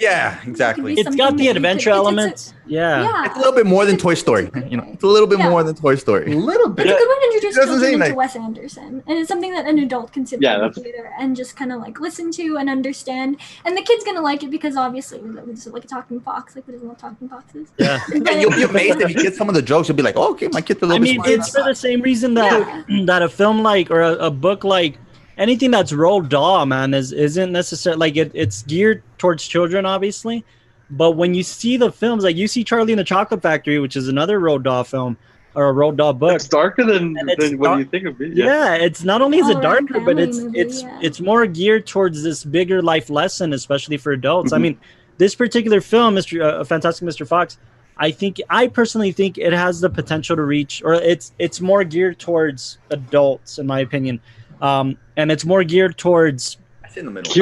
exactly. It's got the adventure elements. Yeah, it's a little bit more than Toy Story. It's a little bit more than Toy Story. A little bit. It's a good way to introduce children into Wes Anderson, and it's something that an adult can sit down theater and just kind of like listen to and understand. And the kid's gonna like it because obviously it's like a talking fox. Like, who doesn't love talking foxes? Yeah, and you'll be amazed if you get some of the jokes. You'll be like, oh, okay, my kid's a little bit smarter. It's for the same reason that a film like, or a book like, anything that's Roald Dahl, man, isn't necessarily like it's geared towards children, obviously. But when you see the films, like you see Charlie and the Chocolate Factory, which is another Roald Dahl film or a Roald Dahl book, it's darker than what you think of it. Yeah, it's not only is it darker, but it's more geared towards this bigger life lesson, especially for adults. I mean, this particular film, Fantastic Mr. Fox, I personally think it has the potential to reach, or it's more geared towards adults, in my opinion. and it's more geared towards in the middle.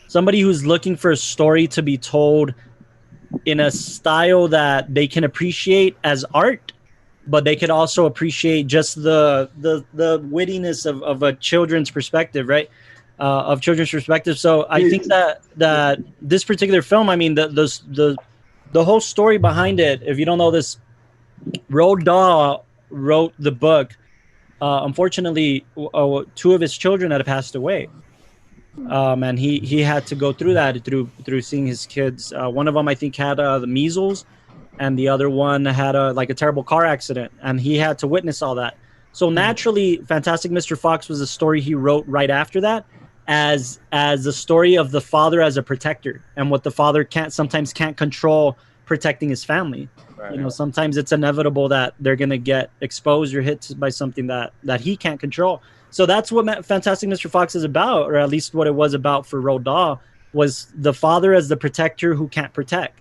Somebody who's looking for a story to be told in a style that they can appreciate as art, but they could also appreciate just the wittiness of a children's perspective, right? Of children's perspective. So I think that this particular film, I mean, the whole story behind it, if you don't know this, Roald Dahl wrote the book. Unfortunately, two of his children had passed away. And he had to go through that through seeing his kids. One of them, I think, had the measles, and the other one had a terrible car accident, and he had to witness all that. So naturally, Fantastic Mr. Fox was a story he wrote right after that, as a story of the father as a protector, and what the father sometimes can't control protecting his family. Right. You know, sometimes it's inevitable that they're gonna get exposed or hit by something that he can't control. So that's what Fantastic Mr. Fox is about, or at least what it was about for Roald Dahl, was the father as the protector who can't protect.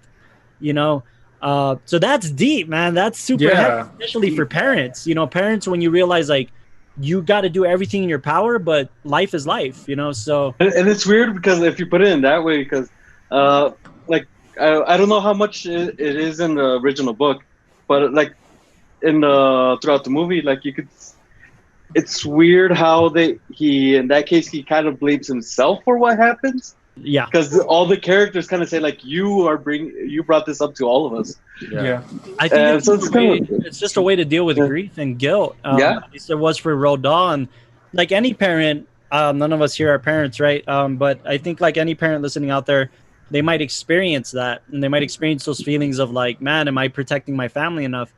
You know, so that's deep, man. That's super heavy, especially for parents. You know, parents, when you realize like you got to do everything in your power, but life is life. You know, so and it's weird because if you put it in that way, because like I don't know how much it is in the original book, but like in throughout the movie, like you could. It's weird how he in that case he kind of blames himself for what happens. Yeah, because all the characters kind of say like you brought this up to all of us. Yeah. I think it's just a way to deal with grief and guilt. At least it was for Roald Dahl, and like any parent, none of us here are parents, right? But I think like any parent listening out there, they might experience that, and they might experience those feelings of like, man, am I protecting my family enough?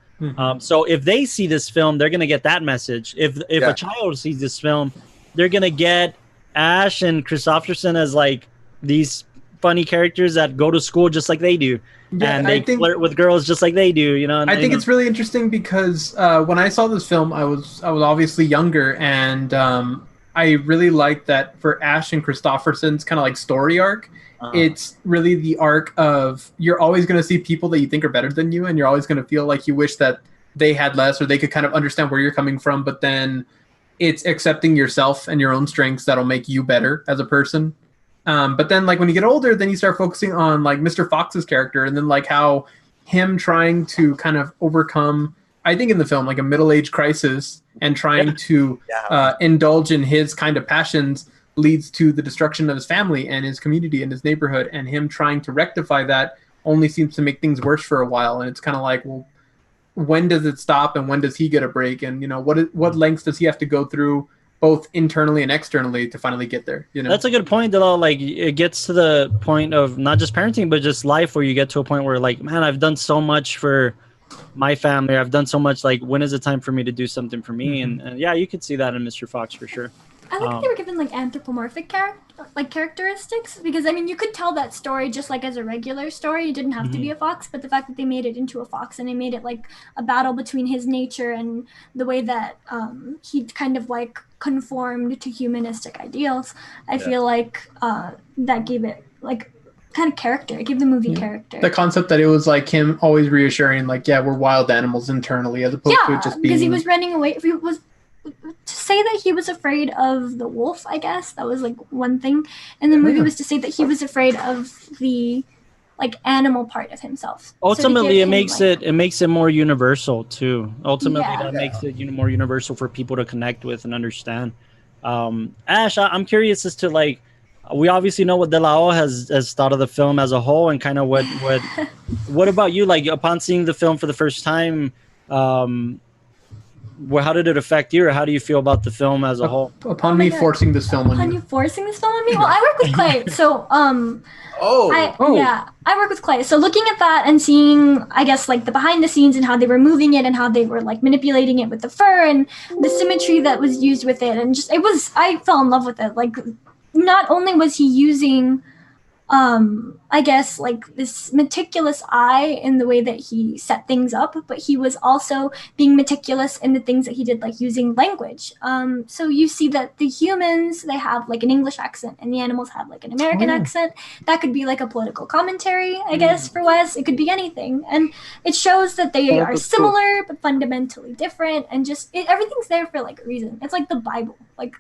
So if they see this film, they're gonna get that message. If a child sees this film, they're gonna get Ash and Christopherson as like these funny characters that go to school just like they do, and they flirt with girls just like they do. You know, and, I think it's really interesting because when I saw this film, I was obviously younger, and I really liked that for Ash and Christopherson's kind of like story arc. It's really the arc of you're always going to see people that you think are better than you, and you're always going to feel like you wish that they had less, or they could kind of understand where you're coming from. But then it's accepting yourself and your own strengths that'll make you better as a person. But then like when you get older, then you start focusing on like Mr. Fox's character, and then like how him trying to kind of overcome, I think in the film, like a middle-age crisis, and trying to indulge in his kind of passions leads to the destruction of his family and his community and his neighborhood, and him trying to rectify that only seems to make things worse for a while. And it's kind of like, well, when does it stop, and when does he get a break? And you know, what lengths does he have to go through, both internally and externally, to finally get there? You know, that's a good point. That like it gets to the point of not just parenting, but just life, where you get to a point where like, man, I've done so much for my family. I've done so much. Like, when is it time for me to do something for me? And yeah, you could see that in Mr. Fox for sure. I like that they were given like anthropomorphic characteristics, because I mean you could tell that story just like as a regular story. It didn't have to be a fox, but the fact that they made it into a fox, and they made it like a battle between his nature and the way that he kind of like conformed to humanistic ideals, I feel like that gave it like kind of character. It gave the movie character. The concept that it was like him always reassuring like, yeah, we're wild animals internally, as opposed to it just being, because he was running away. He was to say that he was afraid of the wolf, I guess that was like one thing, and the movie was to say that he was afraid of the like animal part of himself. Ultimately, it makes it more universal too. Ultimately, that makes it more universal for people to connect with and understand. Ash, I'm curious as to like, we obviously know what De La O has thought of the film as a whole, and kind of what about you? Like, upon seeing the film for the first time, how did it affect you, or how do you feel about the film as a whole? Upon me forcing this film on you. Upon you forcing this film on me? Well, I work with Clay, so I work with Clay. So looking at that and seeing, I guess, like the behind the scenes and how they were moving it and how they were like manipulating it with the fur and the symmetry that was used with it, and just I fell in love with it. Like, not only was he using I guess like this meticulous eye in the way that he set things up, but he was also being meticulous in the things that he did, like using language. So you see that the humans, they have like an English accent and the animals have like an American accent. That could be like a political commentary, I guess, for Wes. It could be anything. And it shows that they are similar but fundamentally different, and just everything's there for like a reason. It's like the Bible. Like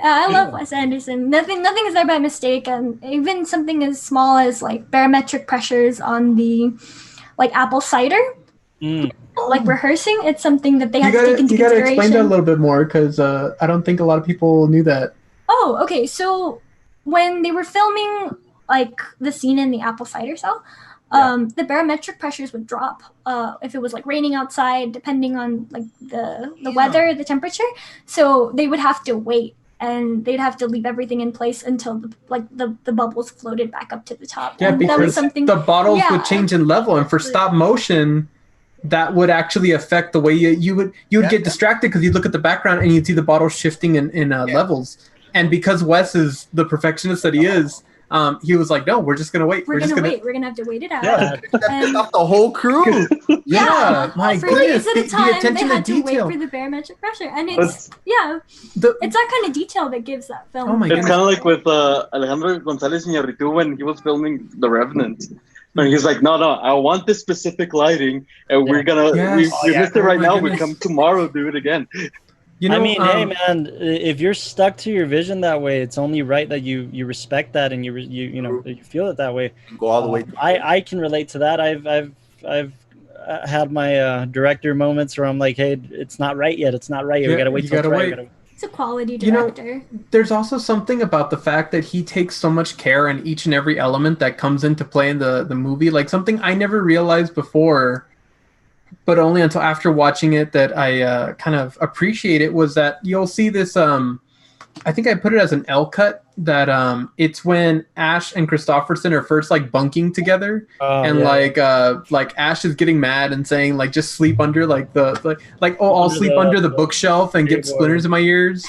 I love Wes Anderson. Nothing is there by mistake, and even something as small as like barometric pressures on the like apple cider, like rehearsing. It's something that they have to take into consideration. You gotta explain that a little bit more, because I don't think a lot of people knew that. Oh, okay. So when they were filming like the scene in the apple cider cell, the barometric pressures would drop if it was like raining outside, depending on like the weather, the temperature. So they would have to wait. And they'd have to leave everything in place until the bubbles floated back up to the top. Yeah, and because that was something, the bottles would change in level, and for stop motion, that would actually affect the way you would get distracted, because you'd look at the background and you'd see the bottles shifting in levels. And because Wes is the perfectionist that he is, he was like, no, we're just gonna wait. We're gonna wait. We're gonna have to wait it out. Yeah, and off the whole crew. My for goodness, days at a time, the attention they had to to detail. wait for the barometric pressure, and it's it's that kind of detail that gives that film. Oh my It's kind of like with Alejandro González Iñárritu when he was filming The Revenant. And he's like, no, I want this specific lighting, and we're gonna we missed it right now. We come tomorrow, do it again. You know, I mean, hey man, if you're stuck to your vision that way, it's only right that you respect that and you know you feel it that way. Go all the way. I can relate to that. I've had my director moments where I'm like, hey, it's not right yet. It's not right yet. We gotta wait till it's right. It's a quality director. There's also something about the fact that he takes so much care in each and every element that comes into play in the movie. Like something I never realized before, but only until after watching it that I kind of appreciate it, was that you'll see this, I think I put it as an L cut, that it's when Ash and Christopherson are first like bunking together, and like Ash is getting mad and saying like, just sleep under I'll sleep under the bookshelf and get splinters in my ears.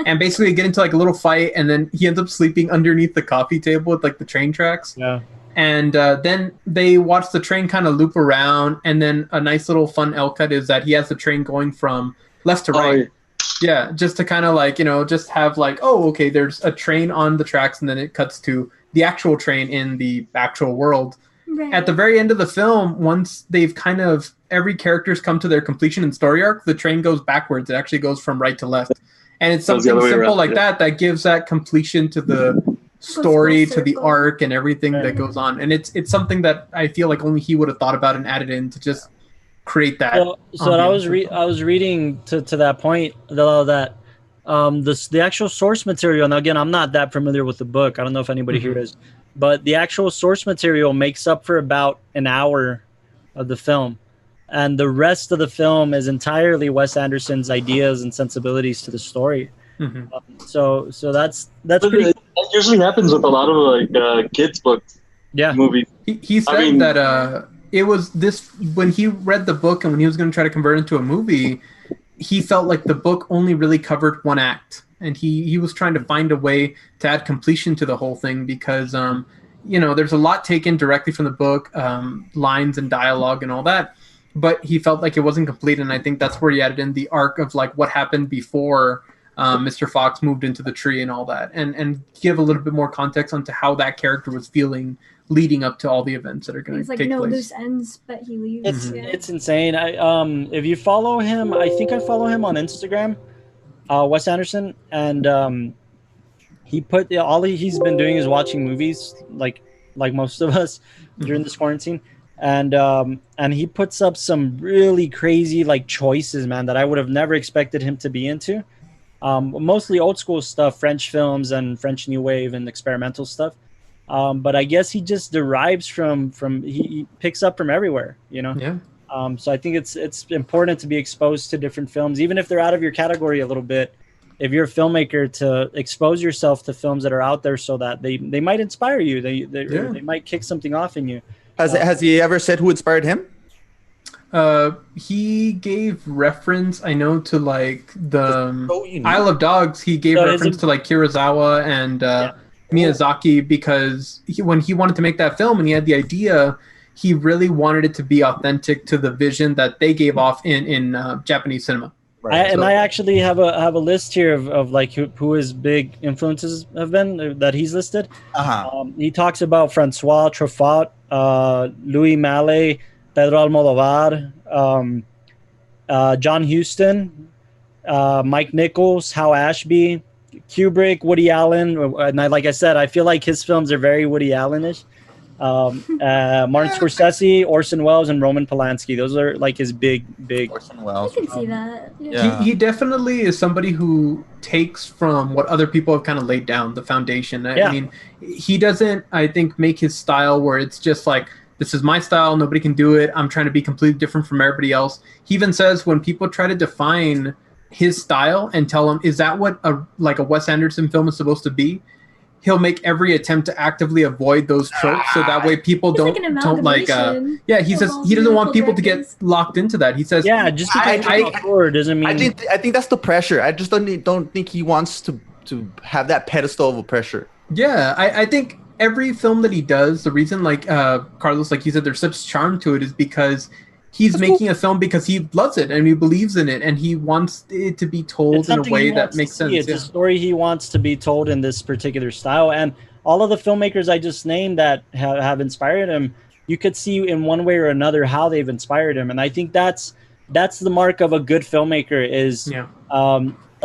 And basically get into like a little fight, and then he ends up sleeping underneath the coffee table with like the train tracks. Yeah. And then they watch the train kind of loop around, and then a nice little fun L cut is that he has the train going from left to right. Yeah, just to kind of like, just have like, oh, okay, there's a train on the tracks, and then it cuts to the actual train in the actual world. Right. At the very end of the film, once they've kind of, every character's come to their completion and story arc, the train goes backwards. It actually goes from right to left. And it's something simple like that gives that completion to the story, to the arc, and everything that goes on. And it's something that I feel like only he would have thought about and added in to just create that. So I was reading to that point though, that the actual source material, and again, I'm not that familiar with the book, I don't know if anybody here is, but the actual source material makes up for about an hour of the film, and the rest of the film is entirely Wes Anderson's ideas and sensibilities to the story. So that's pretty. That usually happens with a lot of like kids books, movies. He said that it was this, when he read the book and when he was going to try to convert it into a movie, he felt like the book only really covered one act, and he was trying to find a way to add completion to the whole thing, because there's a lot taken directly from the book, lines and dialogue and all that, but he felt like it wasn't complete, and I think that's where he added in the arc of like what happened before Mr. Fox moved into the tree and all that, and give a little bit more context onto how that character was feeling leading up to all the events that are going to take place. He's like, no loose ends, but he leaves. It's insane. If you follow him, I think I follow him on Instagram, Wes Anderson, and he put all he's been doing is watching movies, like most of us during this quarantine, and he puts up some really crazy like choices, man, that I would have never expected him to be into. Mostly old school stuff, French films and French New Wave and experimental stuff. But I guess he just derives from he picks up from everywhere, Yeah. So I think it's important to be exposed to different films, even if they're out of your category a little bit. If you're a filmmaker, to expose yourself to films that are out there, so that they might inspire you. They might kick something off in you. Has he ever said who inspired him? He gave reference, I know, to like the so unique. Isle of Dogs. He gave So reference to like Kurosawa and Miyazaki because when he wanted to make that film and he had the idea, he really wanted it to be authentic to the vision that they gave off in Japanese cinema. Right. I actually have a list here of like who his big influences have been that he's listed. He talks about Francois Truffaut, Louis Malle, Pedro Almodovar, John Huston, Mike Nichols, Hal Ashby, Kubrick, Woody Allen, and like I said, I feel like his films are very Woody Allen-ish. Martin Scorsese, Orson Welles, and Roman Polanski. Those are like his big. Orson Welles. I can see that. Yeah. He definitely is somebody who takes from what other people have kind of laid down, the foundation. I mean, he doesn't, I think, make his style where it's just like, this is my style, nobody can do it, I'm trying to be completely different from everybody else. He even says when people try to define his style and tell him, is that what a Wes Anderson film is supposed to be? He'll make every attempt to actively avoid those tropes, so that way people don't like. He says he doesn't want people to get locked into that. He says, just because doesn't mean. I think that's the pressure. I just don't think he wants to have that pedestal of a pressure. Yeah, I think every film that he does, the reason Carlos, like you said, there's such charm to it is because he's making a film because he loves it and he believes in it and he wants it to be told in a way that makes sense. It's a story he wants to be told in this particular style. And all of the filmmakers I just named that have inspired him, you could see in one way or another how they've inspired him. And I think that's the mark of a good filmmaker is a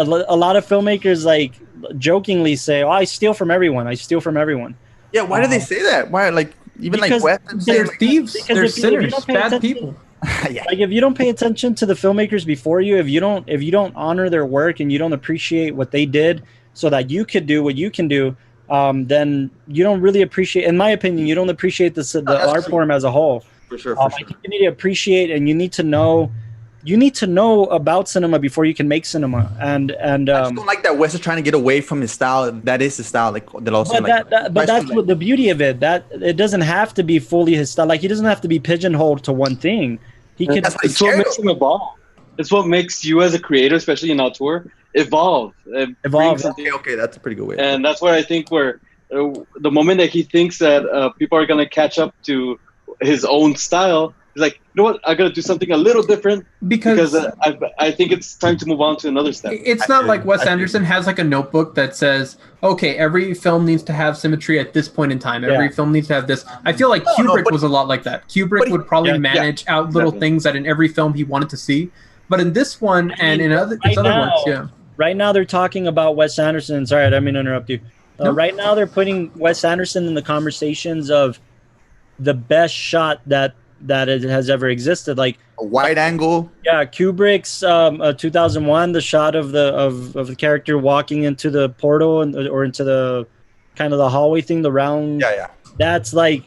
lot of filmmakers like jokingly say, "Oh, I steal from everyone. I steal from everyone." Yeah, why do they say that? Why they're thieves, they're sinners, bad people. Like if you don't pay attention to the filmmakers before you, if you don't honor their work and you don't appreciate what they did so that you could do what you can do, then you don't really appreciate, in my opinion, you don't appreciate the art form as a whole. For sure. I think you need to appreciate and you need to know about cinema before you can make cinema. And I just don't like that Wes is trying to get away from his style. That is his style. But that's what the beauty of it. That it doesn't have to be fully his style. Like he doesn't have to be pigeonholed to one thing. It's what makes him evolve. It's what makes you as a creator, especially in auteur, evolve. Okay, that's a pretty good way. And that's where I think the moment that he thinks that people are gonna catch up to his own style, he's like, you know what? I gotta do something a little different because I think it's time to move on to another step. It's not like Wes Anderson has like a notebook that says, okay, every film needs to have symmetry at this point in time. Every film needs to have this. I feel like Kubrick was a lot like that. Kubrick would probably manage out little things that in every film he wanted to see. But in this one and in other works, Right now they're talking about Wes Anderson. Sorry, I didn't mean to interrupt you. Right now they're putting Wes Anderson in the conversations of the best shot that it has ever existed, like a wide angle. Yeah, Kubrick's 2001, the shot of the character walking into the portal or into the kind of the hallway thing, the round. Yeah. That's like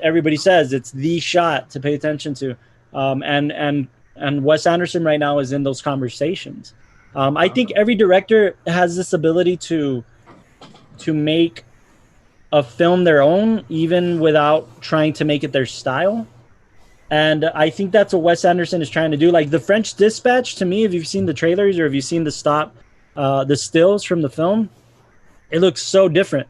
everybody says it's the shot to pay attention to. And Wes Anderson right now is in those conversations. I think every director has this ability to make a film their own, even without trying to make it their style. And I think that's what Wes Anderson is trying to do. Like The French Dispatch, to me, if you've seen the trailers or if you've seen the stills from the film, it looks so different.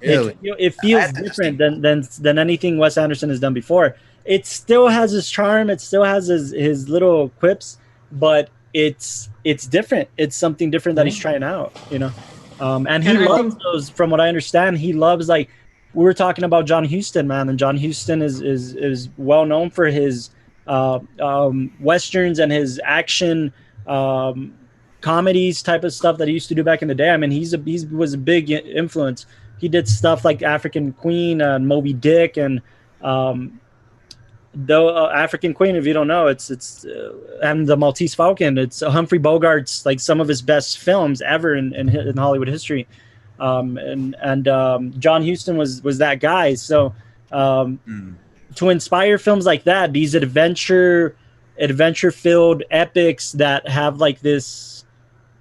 Really? It feels different than anything Wes Anderson has done before. It still has his charm. It still has his little quips, but it's different. It's something different that he's trying out, And he loves those, from what I understand, he loves, like, we were talking about John Huston, man, and John Huston is well known for his westerns and his action comedies type of stuff that he used to do back in the day. I mean, he was a big influence. He did stuff like African Queen and Moby Dick, and African Queen, if you don't know, it's and the Maltese Falcon. It's Humphrey Bogart's, like, some of his best films ever in Hollywood history. And John Huston was that guy. So to inspire films like that, these adventure filled epics that have like this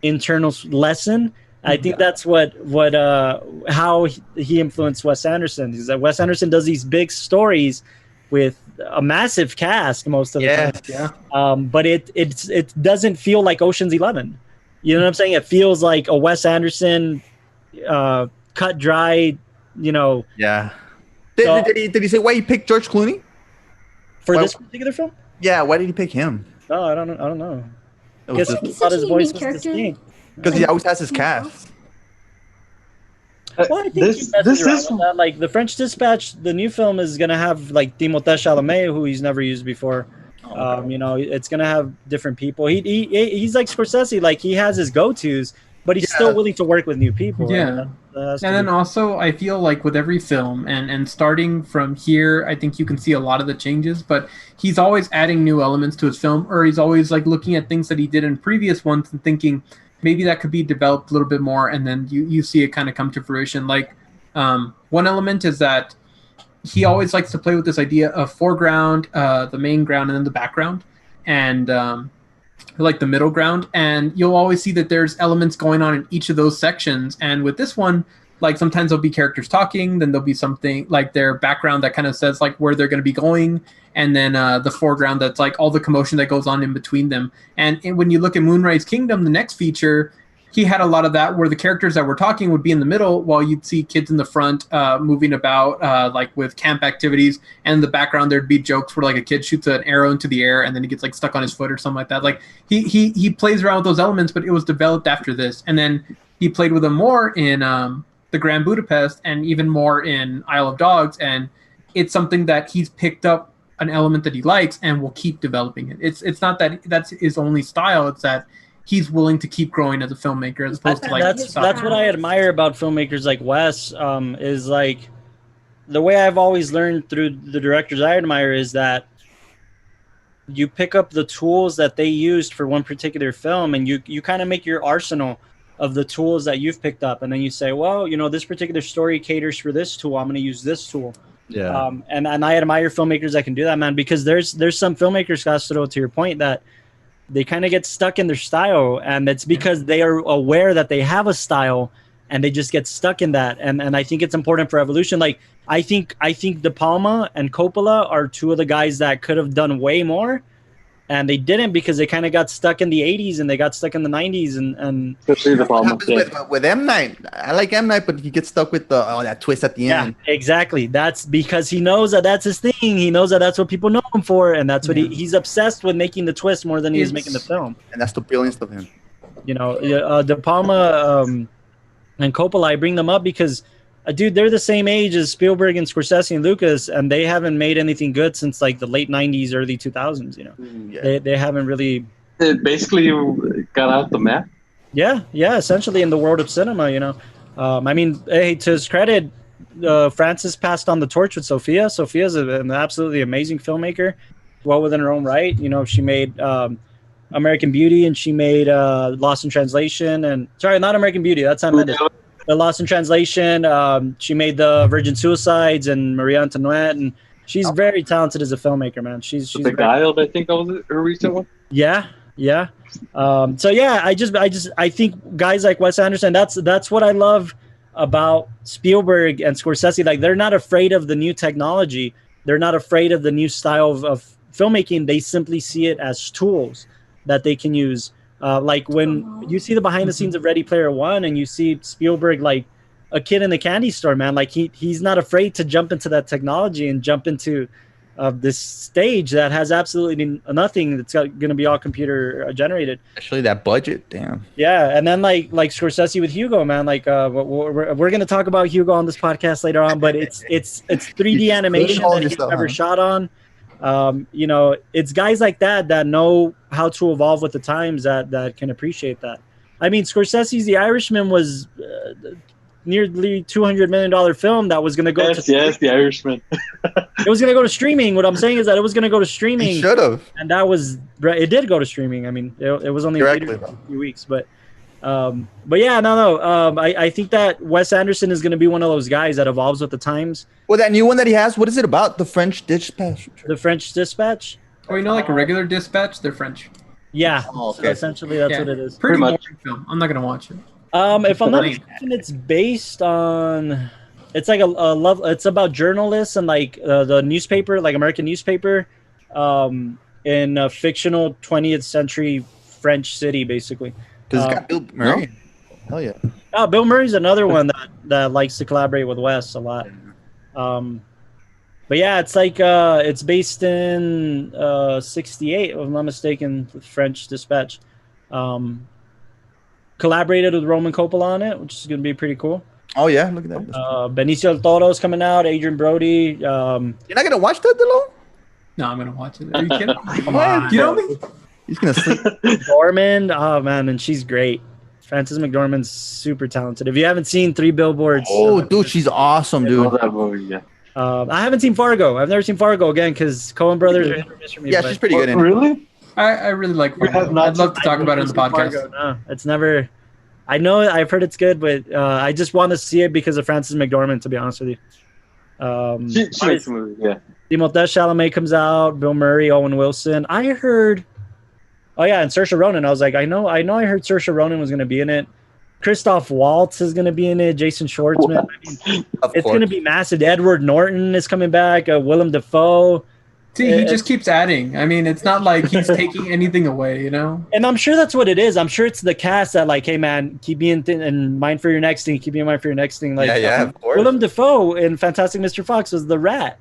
internal lesson, I think that's how he influenced Wes Anderson. Is that Wes Anderson does these big stories with a massive cast most of the time. Yeah. But it doesn't feel like Ocean's 11. You know what I'm saying? It feels like a Wes Anderson cut dry, you know. Yeah. Did he say why he picked George Clooney for this particular film? Yeah, why did he pick him? Oh, I don't know. It was He thought his voice was distinct. Because he always has his cast. Well, I think this is that. Like the French Dispatch, the new film is gonna have like Timothée Chalamet, who he's never used before. You know, it's gonna have different people. He's like Scorsese, like he has his go-tos, but he's still willing to work with new people. Yeah. And then also, I feel like with every film, and starting from here, I think you can see a lot of the changes, but he's always adding new elements to his film, or he's always like looking at things that he did in previous ones and thinking maybe that could be developed a little bit more, and then you see it kind of come to fruition. Like one element is that he always likes to play with this idea of foreground, the main ground, and then the background, and like the middle ground, and you'll always see that there's elements going on in each of those sections. And with this one, like sometimes there'll be characters talking, then there'll be something like their background that kind of says like where they're going to be going, and then the foreground that's like all the commotion that goes on in between them. And when you look at Moonrise Kingdom, the next feature, he had a lot of that where the characters that were talking would be in the middle while you'd see kids in the front moving about like with camp activities, and in the background there'd be jokes where like a kid shoots an arrow into the air and then he gets like stuck on his foot or something like that. Like he plays around with those elements, but it was developed after this, and then he played with them more in the Grand Budapest and even more in Isle of Dogs, and it's something that he's picked up an element that he likes and will keep developing it. It's not that that's his only style, it's that he's willing to keep growing as a filmmaker as opposed to like that's what I admire about filmmakers like Wes, is like the way I've always learned through the directors I admire is that you pick up the tools that they used for one particular film, and you kind of make your arsenal of the tools that you've picked up, and then you say, well, you know, this particular story caters for this tool, I'm going to use this tool. Yeah. And I admire filmmakers that can do that, man, because there's some filmmakers, Castro, to your point, that they kind of get stuck in their style, and it's because they are aware that they have a style and they just get stuck in that. And I think it's important for evolution. Like I think De Palma and Coppola are two of the guys that could have done way more, and they didn't because they kind of got stuck in the 80s and they got stuck in the 90s and especially De Palma. With M. Night, I like M. Night, but he gets stuck with that twist at the end. Yeah, exactly. That's because he knows that that's his thing. He knows that that's what people know him for, and that's what he's obsessed with, making the twist more than he's making the film. And that's the brilliance of him. You know, De Palma and Coppola, I bring them up because, dude, they're the same age as Spielberg and Scorsese and Lucas, and they haven't made anything good since like the late 90s, early 2000s. You know, they haven't really. It basically got out the map. Yeah, essentially in the world of cinema. You know, I mean, hey, to his credit, Francis passed on the torch with Sophia. Sophia's an absolutely amazing filmmaker, well within her own right. You know, she made American Beauty, and she made Lost in Translation, and sorry, not American Beauty. That's Sam Mendes. The Lost in Translation. She made the Virgin Suicides and Marie Antoinette, and she's very talented as a filmmaker, man. She's The Guiled, I think that was her recent one. Yeah. So yeah, I think guys like Wes Anderson, that's what I love about Spielberg and Scorsese. Like they're not afraid of the new technology. They're not afraid of the new style of filmmaking. They simply see it as tools that they can use. Like when you see the behind the scenes of Ready Player One and you see Spielberg like a kid in the candy store, man, like he's not afraid to jump into that technology and jump into this stage that has absolutely nothing. That's going to be all computer generated. Actually, that budget, damn. Yeah, and then like Scorsese with Hugo, man. Like we're going to talk about Hugo on this podcast later on, but it's 3D animation that he's never shot on. You know, it's guys like that know how to evolve with the times that can appreciate that. I mean, Scorsese's The Irishman was nearly $200 million film that was going to go to The Irishman. It was going to go to streaming. What I'm saying is that it was going to go to streaming. Should have. And it did go to streaming. I mean, it was only for a few weeks, but yeah, no. I think that Wes Anderson is going to be one of those guys that evolves with the times. Well, that new one that he has, what is it about? The French Dispatch? The French Dispatch? Oh, you know, like a regular Dispatch, they're French. Yeah. Oh, okay. So essentially, that's what it is. Pretty boring film. I'm not going to watch it. If I'm not mistaken, it's based on It's like a love. It's about journalists and like the newspaper, like American newspaper, in a fictional 20th century French city, basically. Because it's got Bill Murray. Hell yeah. Oh, Bill Murray's another one that likes to collaborate with Wes a lot. But yeah, it's like it's based in 68, if I'm not mistaken, the French Dispatch. Collaborated with Roman Coppola on it, which is going to be pretty cool. Oh yeah, look at that. Benicio Del Toro is coming out. Adrian Brody. You're not gonna watch that, Delo? No, I'm gonna watch it. Are you kidding? Come on. You know me? He's gonna sleep. McDormand. Oh man, and she's great. Frances McDormand's super talented. If you haven't seen Three Billboards, dude, she's awesome, dude. I love that movie. Yeah. I haven't seen Fargo. I've never seen Fargo again because Coen Brothers are hit or miss for me. Yeah, she's pretty good in it. Really? I really like Fargo. I'd love to talk about it on the podcast. Fargo. No, it's never. I know I've heard it's good, but I just want to see it because of Frances McDormand. To be honest with you, She makes a movie. Yeah. Timothée Chalamet comes out. Bill Murray, Owen Wilson. I heard. Oh yeah, and Saoirse Ronan. I was like, I know. I heard Saoirse Ronan was going to be in it. Christoph Waltz is going to be in it. Jason Schwartzman. I mean, it's going to be massive. Edward Norton is coming back. Willem Dafoe. See, he just keeps adding. I mean, it's not like he's taking anything away, you know? And I'm sure that's what it is. I'm sure it's the cast that like, hey man, keep me in mind for your next thing. Keep me in mind for your next thing. Like, yeah, of course. Willem Dafoe in Fantastic Mr. Fox was the rat.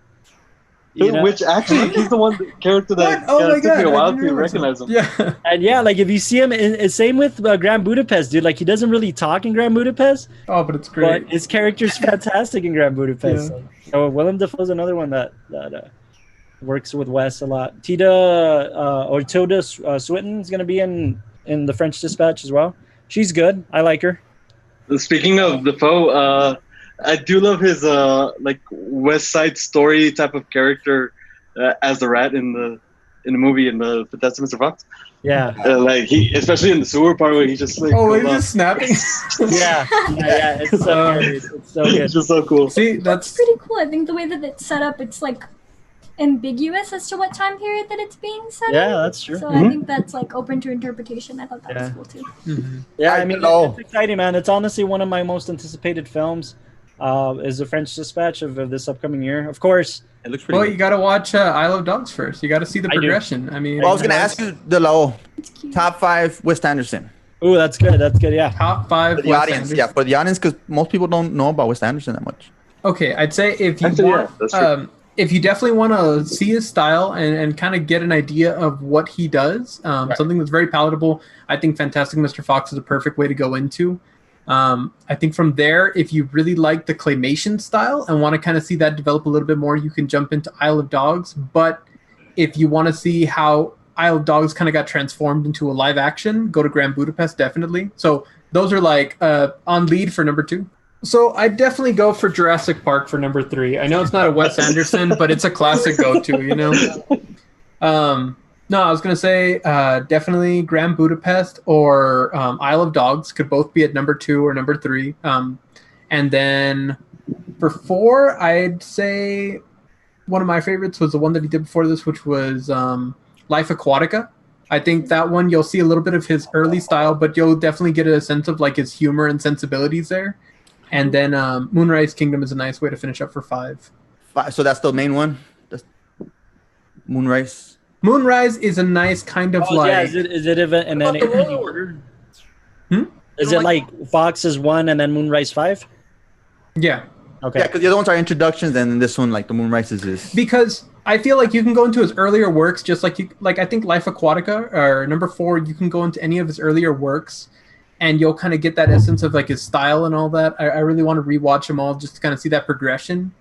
You know? Which actually, he's the character that took me a while to recognize him. Yeah. And yeah, like if you see him, same with Grand Budapest, dude. Like he doesn't really talk in Grand Budapest. Oh, but it's great. But his character's fantastic in Grand Budapest. Yeah. So Willem Dafoe's another one that works with Wes a lot. Tilda Swinton is going to be in the French Dispatch as well. She's good. I like her. Speaking of Dafoe, I do love his like West Side Story type of character as the rat in the movie in the Fantastic Mr. Fox. Yeah. Like he, especially in the sewer part where he's just like, he's just snapping. yeah. It's so good. It's so good. It's just so cool. See, that's pretty cool. I think the way that it's set up, it's like ambiguous as to what time period that it's being set in. Yeah, that's true. So I think that's like open to interpretation. I thought that was cool too. Mm-hmm. Yeah, I mean, it's exciting, man. It's honestly one of my most anticipated films. Is the French Dispatch of this upcoming year. Of course, it looks pretty good. You got to watch Isle of Dogs first. You got to see the progression. I mean, I was going to ask you, Delo, top 5 Wes Anderson. Ooh, that's good. That's good, yeah. Top 5 for the Wes audience. Anderson. Yeah, for the audience, because most people don't know about Wes Anderson that much. Okay, I'd say if you if you definitely want to see his style and kind of get an idea of what he does, something that's very palatable, I think Fantastic Mr. Fox is a perfect way to go into. I think from there, if you really like the claymation style and want to kind of see that develop a little bit more, you can jump into Isle of Dogs. But if you want to see how Isle of Dogs kind of got transformed into a live action, go to Grand Budapest, definitely. So those are like on lead for number 2. So I definitely go for Jurassic Park for number 3. I know it's not a Wes Anderson, but it's a classic go-to, you know? No, I was going to say definitely Grand Budapest or Isle of Dogs could both be at number 2 or number 3. And then for 4, I'd say one of my favorites was the one that he did before this, which was Life Aquatica. I think that one you'll see a little bit of his early style, but you'll definitely get a sense of like his humor and sensibilities there. And then Moonrise Kingdom is a nice way to finish up for 5. So that's the main one? That's Moonrise? Moonrise is a nice kind of like... Yeah, is it in any order? Is it like Fox is 1 and then Moonrise 5? Yeah. Okay. Yeah, because the other ones are introductions, and this one, like the Moonrise is this. Because I feel like you can go into his earlier works, just like I think Life Aquatica, or number 4, you can go into any of his earlier works, and you'll kind of get that essence of like his style and all that. I really want to rewatch them all just to kind of see that progression,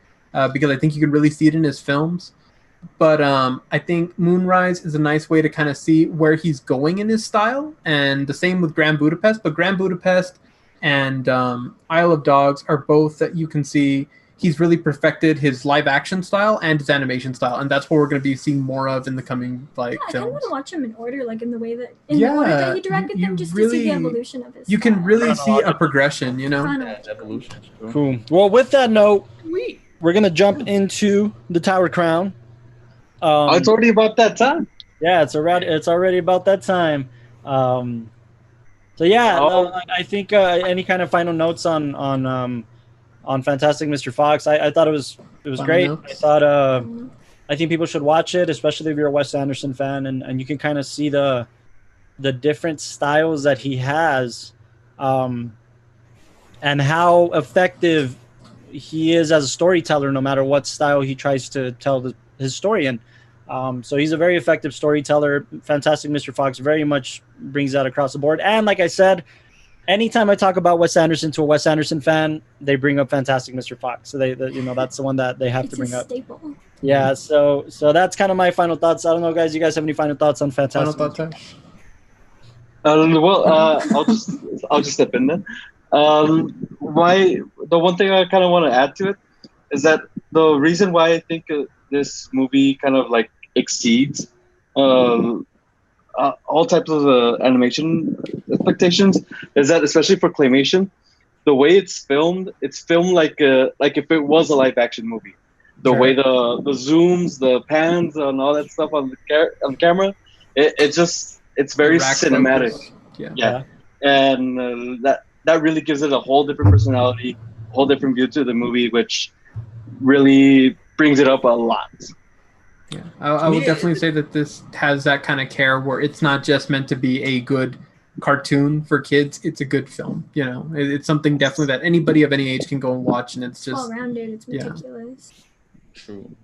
because I think you can really see it in his films. But I think Moonrise is a nice way to kind of see where he's going in his style, and the same with Grand Budapest. But Grand Budapest and Isle of Dogs are both that you can see he's really perfected his live action style and his animation style, and that's what we're going to be seeing more of in the coming I kind of films. want to watch him in order, like in the way that the order that he directed them, just to see the evolution of his. You can really see a progression, you know. Evolution. Cool. Well, with that note, we're gonna jump into the Tower Crown. It's already about that time. Yeah, it's already about that time. So yeah, I think any kind of final notes on on Fantastic Mr. Fox. I thought it was great. I think people should watch it, especially if you're a Wes Anderson fan, and you can kind of see the different styles that he has, and how effective he is as a storyteller, no matter what style he tries to tell his story in. So he's a very effective storyteller. Fantastic Mr. Fox very much brings that across the board. And like I said, anytime I talk about Wes Anderson to a Wes Anderson fan, they bring up Fantastic Mr. Fox. So they that's the one that they have to bring up. Staple. Yeah. So that's kind of my final thoughts. I don't know, guys. You guys have any final thoughts on Fantastic? Final thoughts. I'll just step in then. The one thing I kind of want to add to it is that the reason why I think this movie kind of like exceeds all types of animation expectations is that, especially for claymation, the way it's filmed like if it was a live action movie. The way the zooms, the pans, and all that stuff on the camera, it's very cinematic. Yeah. And that really gives it a whole different personality, a whole different view to the movie, which really brings it up a lot. Yeah, I would definitely say that this has that kind of care where it's not just meant to be a good cartoon for kids. It's a good film. You know, it's something definitely that anybody of any age can go and watch, and it's just all rounded. It's meticulous. True.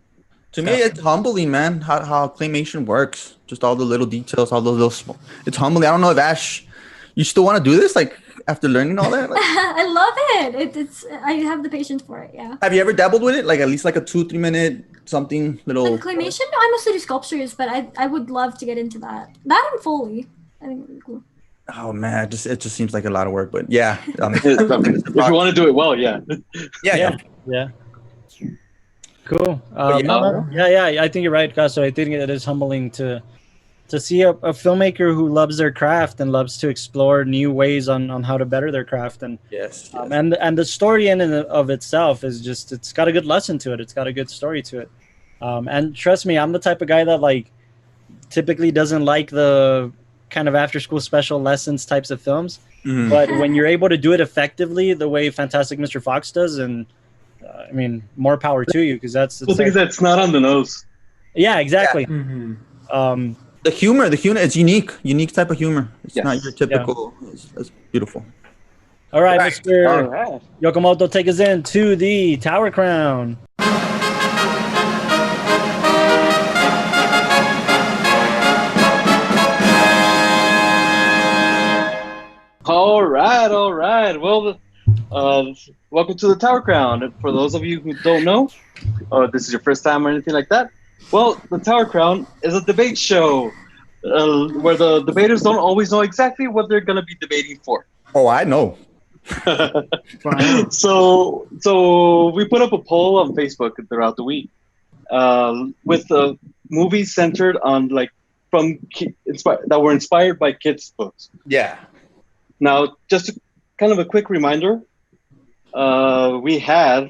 To me, it's humbling, man. How claymation works. Just all the little details, all those little small. It's humbling. I don't know if Ash, you still want to do this, like after learning all that. Like, I love it. It's I have the patience for it. Yeah. Have you ever dabbled with it? Like at least like a 2-3 minute something little. And claymation? No, I mostly do sculptures, but I would love to get into that. That and Foley. I think it would be cool. Oh man, it just seems like a lot of work, but yeah. If you want to do it well, yeah. Yeah. Cool. Yeah. I think you're right, Casso. I think it is humbling to see a filmmaker who loves their craft and loves to explore new ways on how to better their craft. And yes. And the story in and of itself is just, it's got a good lesson to it. It's got a good story to it. And trust me, I'm the type of guy that like typically doesn't like the kind of after school special lessons types of films. Mm-hmm. But when you're able to do it effectively the way Fantastic Mr. Fox does, and I mean, more power to you, because that's the thing is that it's not on the nose. Yeah, exactly. Yeah. Mm-hmm. The humor, it's unique type of humor. It's not your typical. Yeah. It's beautiful. All right, Mr. Yokomoto, take us into the Tower Crown. All right. Well, welcome to the Tower Crown. And for those of you who don't know, this is your first time or anything like that, well, the Tower Crown is a debate show where the debaters don't always know exactly what they're going to be debating for. Oh, I know. So we put up a poll on Facebook throughout the week with movies centered on that were inspired by kids' books. Yeah. Now, just kind of a quick reminder, we had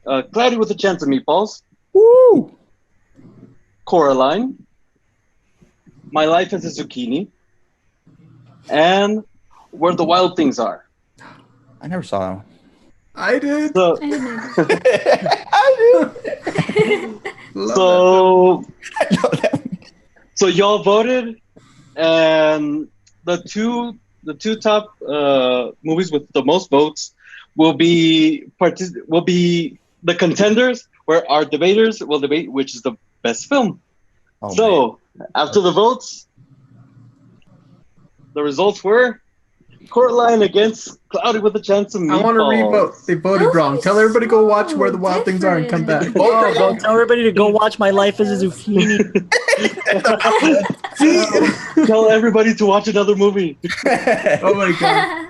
Cloudy with a Chance of Meatballs. Woo! Coraline, My Life as a Zucchini, and Where the Wild Things Are. I never saw that one. I did. So, I did. So y'all voted, and the two top movies with the most votes will be the contenders, where our debaters will debate which is the best film. After the votes, the results were Coraline against Cloudy with a Chance of Meatballs. I want to re-vote. They voted wrong. Tell everybody to go watch Where the Wild Things Are and come back. Tell everybody to go watch My Life as a Zucchini. Tell everybody to watch another movie. Oh my god.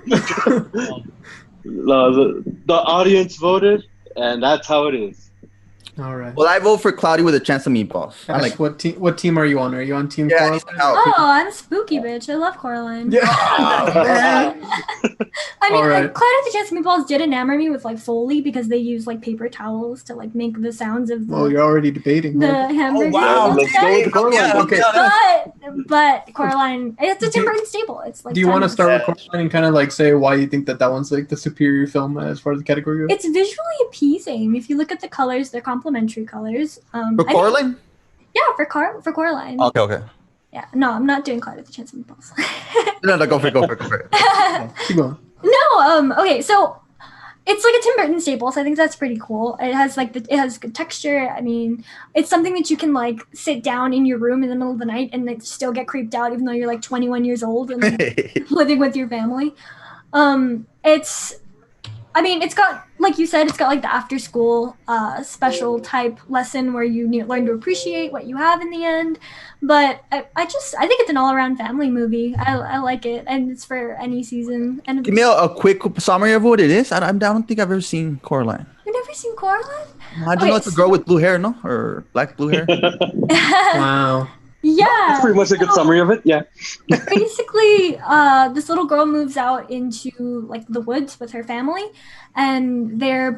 The audience voted, and that's how it is. All right. Well, I vote for Cloudy with a Chance of Meatballs. I Ash, like. what team are you on? Are you on Team Yeah, Coraline? he's out. Oh, I'm a spooky bitch. I love Coraline. Yeah. Oh, man. I mean, Alright. like, Cloud with the Chance Meatballs did enamor me with like Foley because they use like paper towels to like make the sounds of the, Well, you're already debating. the Right? hamburger. wow. and Let's stuff. go with Coraline. Yeah, okay. But Coraline, it's a Tim Burton staple. It's like. Do you want to timeless. start with Coraline and kind of like say why you think that one's like the superior film as far as the category goes? It's visually appeasing. If you look at the colors, they're complementary colors. For Coraline? Yeah, for Coraline. Okay. Yeah, no, I'm not doing Cloud with the Chance of Meatballs. No, go for it. Keep going. No, okay, so it's like a Tim Burton staple, so I think that's pretty cool. It has it has good texture. I mean, it's something that you can like sit down in your room in the middle of the night and like still get creeped out, even though you're like 21 years old and like, living with your family. It's got, like you said, it's got like the after school special type lesson where you learn to appreciate what you have in the end. But I think it's an all around family movie. I like it, and it's for any season. And Give me a quick summary of what it is. I don't think I've ever seen Coraline. You've never seen Coraline? I just know it's a girl with blue hair, no? Or black blue hair. Wow. Yeah. That's pretty much a good summary of it. Yeah. Basically, this little girl moves out into like the woods with her family, and they're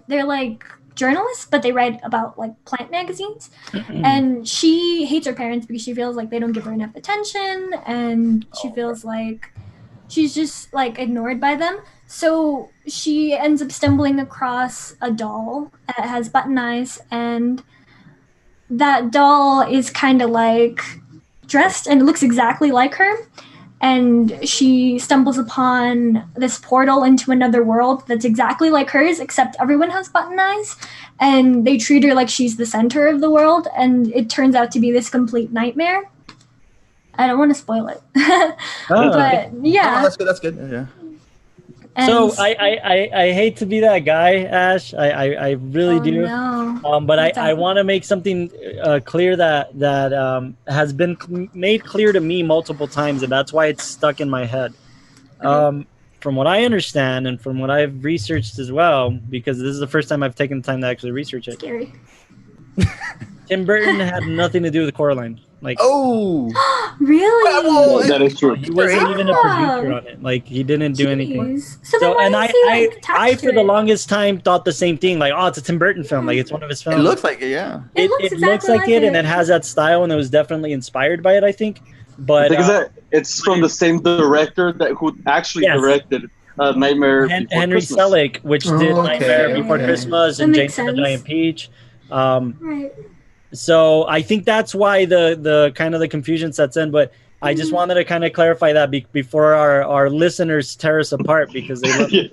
like journalists, but they write about like plant magazines. And she hates her parents because she feels like they don't give her enough attention, and she feels like she's just like ignored by them. So she ends up stumbling across a doll that has button eyes, and that doll is kind of like dressed and looks exactly like her. And she stumbles upon this portal into another world that's exactly like hers, except everyone has button eyes. And they treat her like she's the center of the world. And it turns out to be this complete nightmare. I don't want to spoil it. But yeah. Oh, that's good. Yeah. And So I hate to be that guy, Ash. I really do. No. But I want to make something clear that has been made clear to me multiple times, and that's why it's stuck in my head. From what I understand, and from what I've researched as well, because this is the first time I've taken the time to actually research it. Scary. Tim Burton had nothing to do with Coraline. Like, Oh. Really? That is true. he wasn't even a producer on it. Like, he didn't do anything. Jeez. So then why and is he, like, I attached for to the it? longest time thought the same thing. Like, oh, it's a Tim Burton film. Like, it's one of his It films. looks like it, yeah. It looks exactly like it, and it. it has that style, and it was definitely inspired by it, I think. The But thing is that it's from the same director who actually Yes. directed Nightmare Before Henry Christmas. Selick, which did Okay, Nightmare Before okay. Christmas That and makes James and the sense. Giant Peach. Right. So I think that's why the kind of the confusion sets in. But I just wanted to kind of clarify that before our listeners tear us apart, because they love Yeah.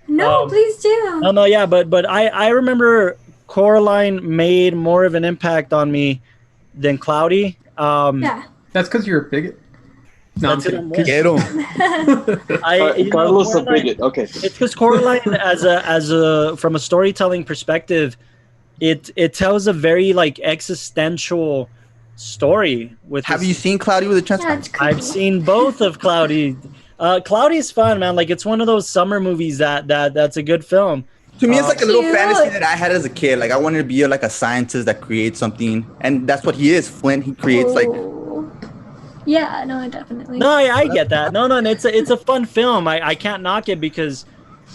No, please do. No, yeah, but I remember Coraline made more of an impact on me than Cloudy. Yeah. That's because you're a bigot. No, I'm That's kidding. it. Get him. Carlos a Coraline- bigot. Okay. It's because Coraline, as a from a storytelling perspective, it tells a very like existential story. With Have this- you seen Cloudy with a Chance? Yeah, it's creepy. I've seen both of Cloudy. Cloudy is fun, man. Like, it's one of those summer movies that's a good film. To me, it's like a little Cute. fantasy that I had as a kid. Like, I wanted to be like a scientist that creates something, and that's what he is. Flint. He creates like. Oh. Yeah, no, definitely. No, I get that. No, and it's a fun film. I can't knock it because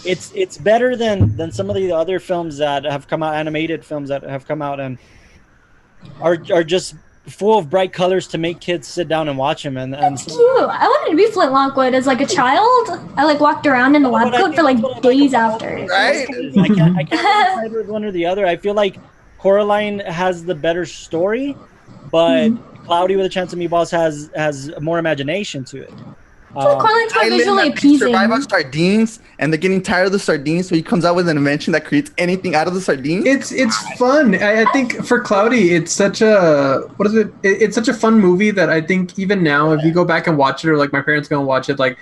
it's better than some of the other films that have come out, animated films that have come out and are just full of bright colors to make kids sit down and watch them. And It's cute. I wanted to be Flint Lockwood as like a child. I like walked around in a lab But I coat think for like that's what I like days about after. it. Right? I can't decide with one or the other. I feel like Coraline has the better story, but Cloudy with a Chance of Meatballs has more imagination to it. I feel like Coraline's more Island visually that they survive on appeasing. sardines, and they're getting tired of the sardines, so he comes out with an invention that creates anything out of the sardines. It's fun. I think for Cloudy, it's such a It's such a fun movie that I think even now, if you go back and watch it, or like my parents go and watch it, like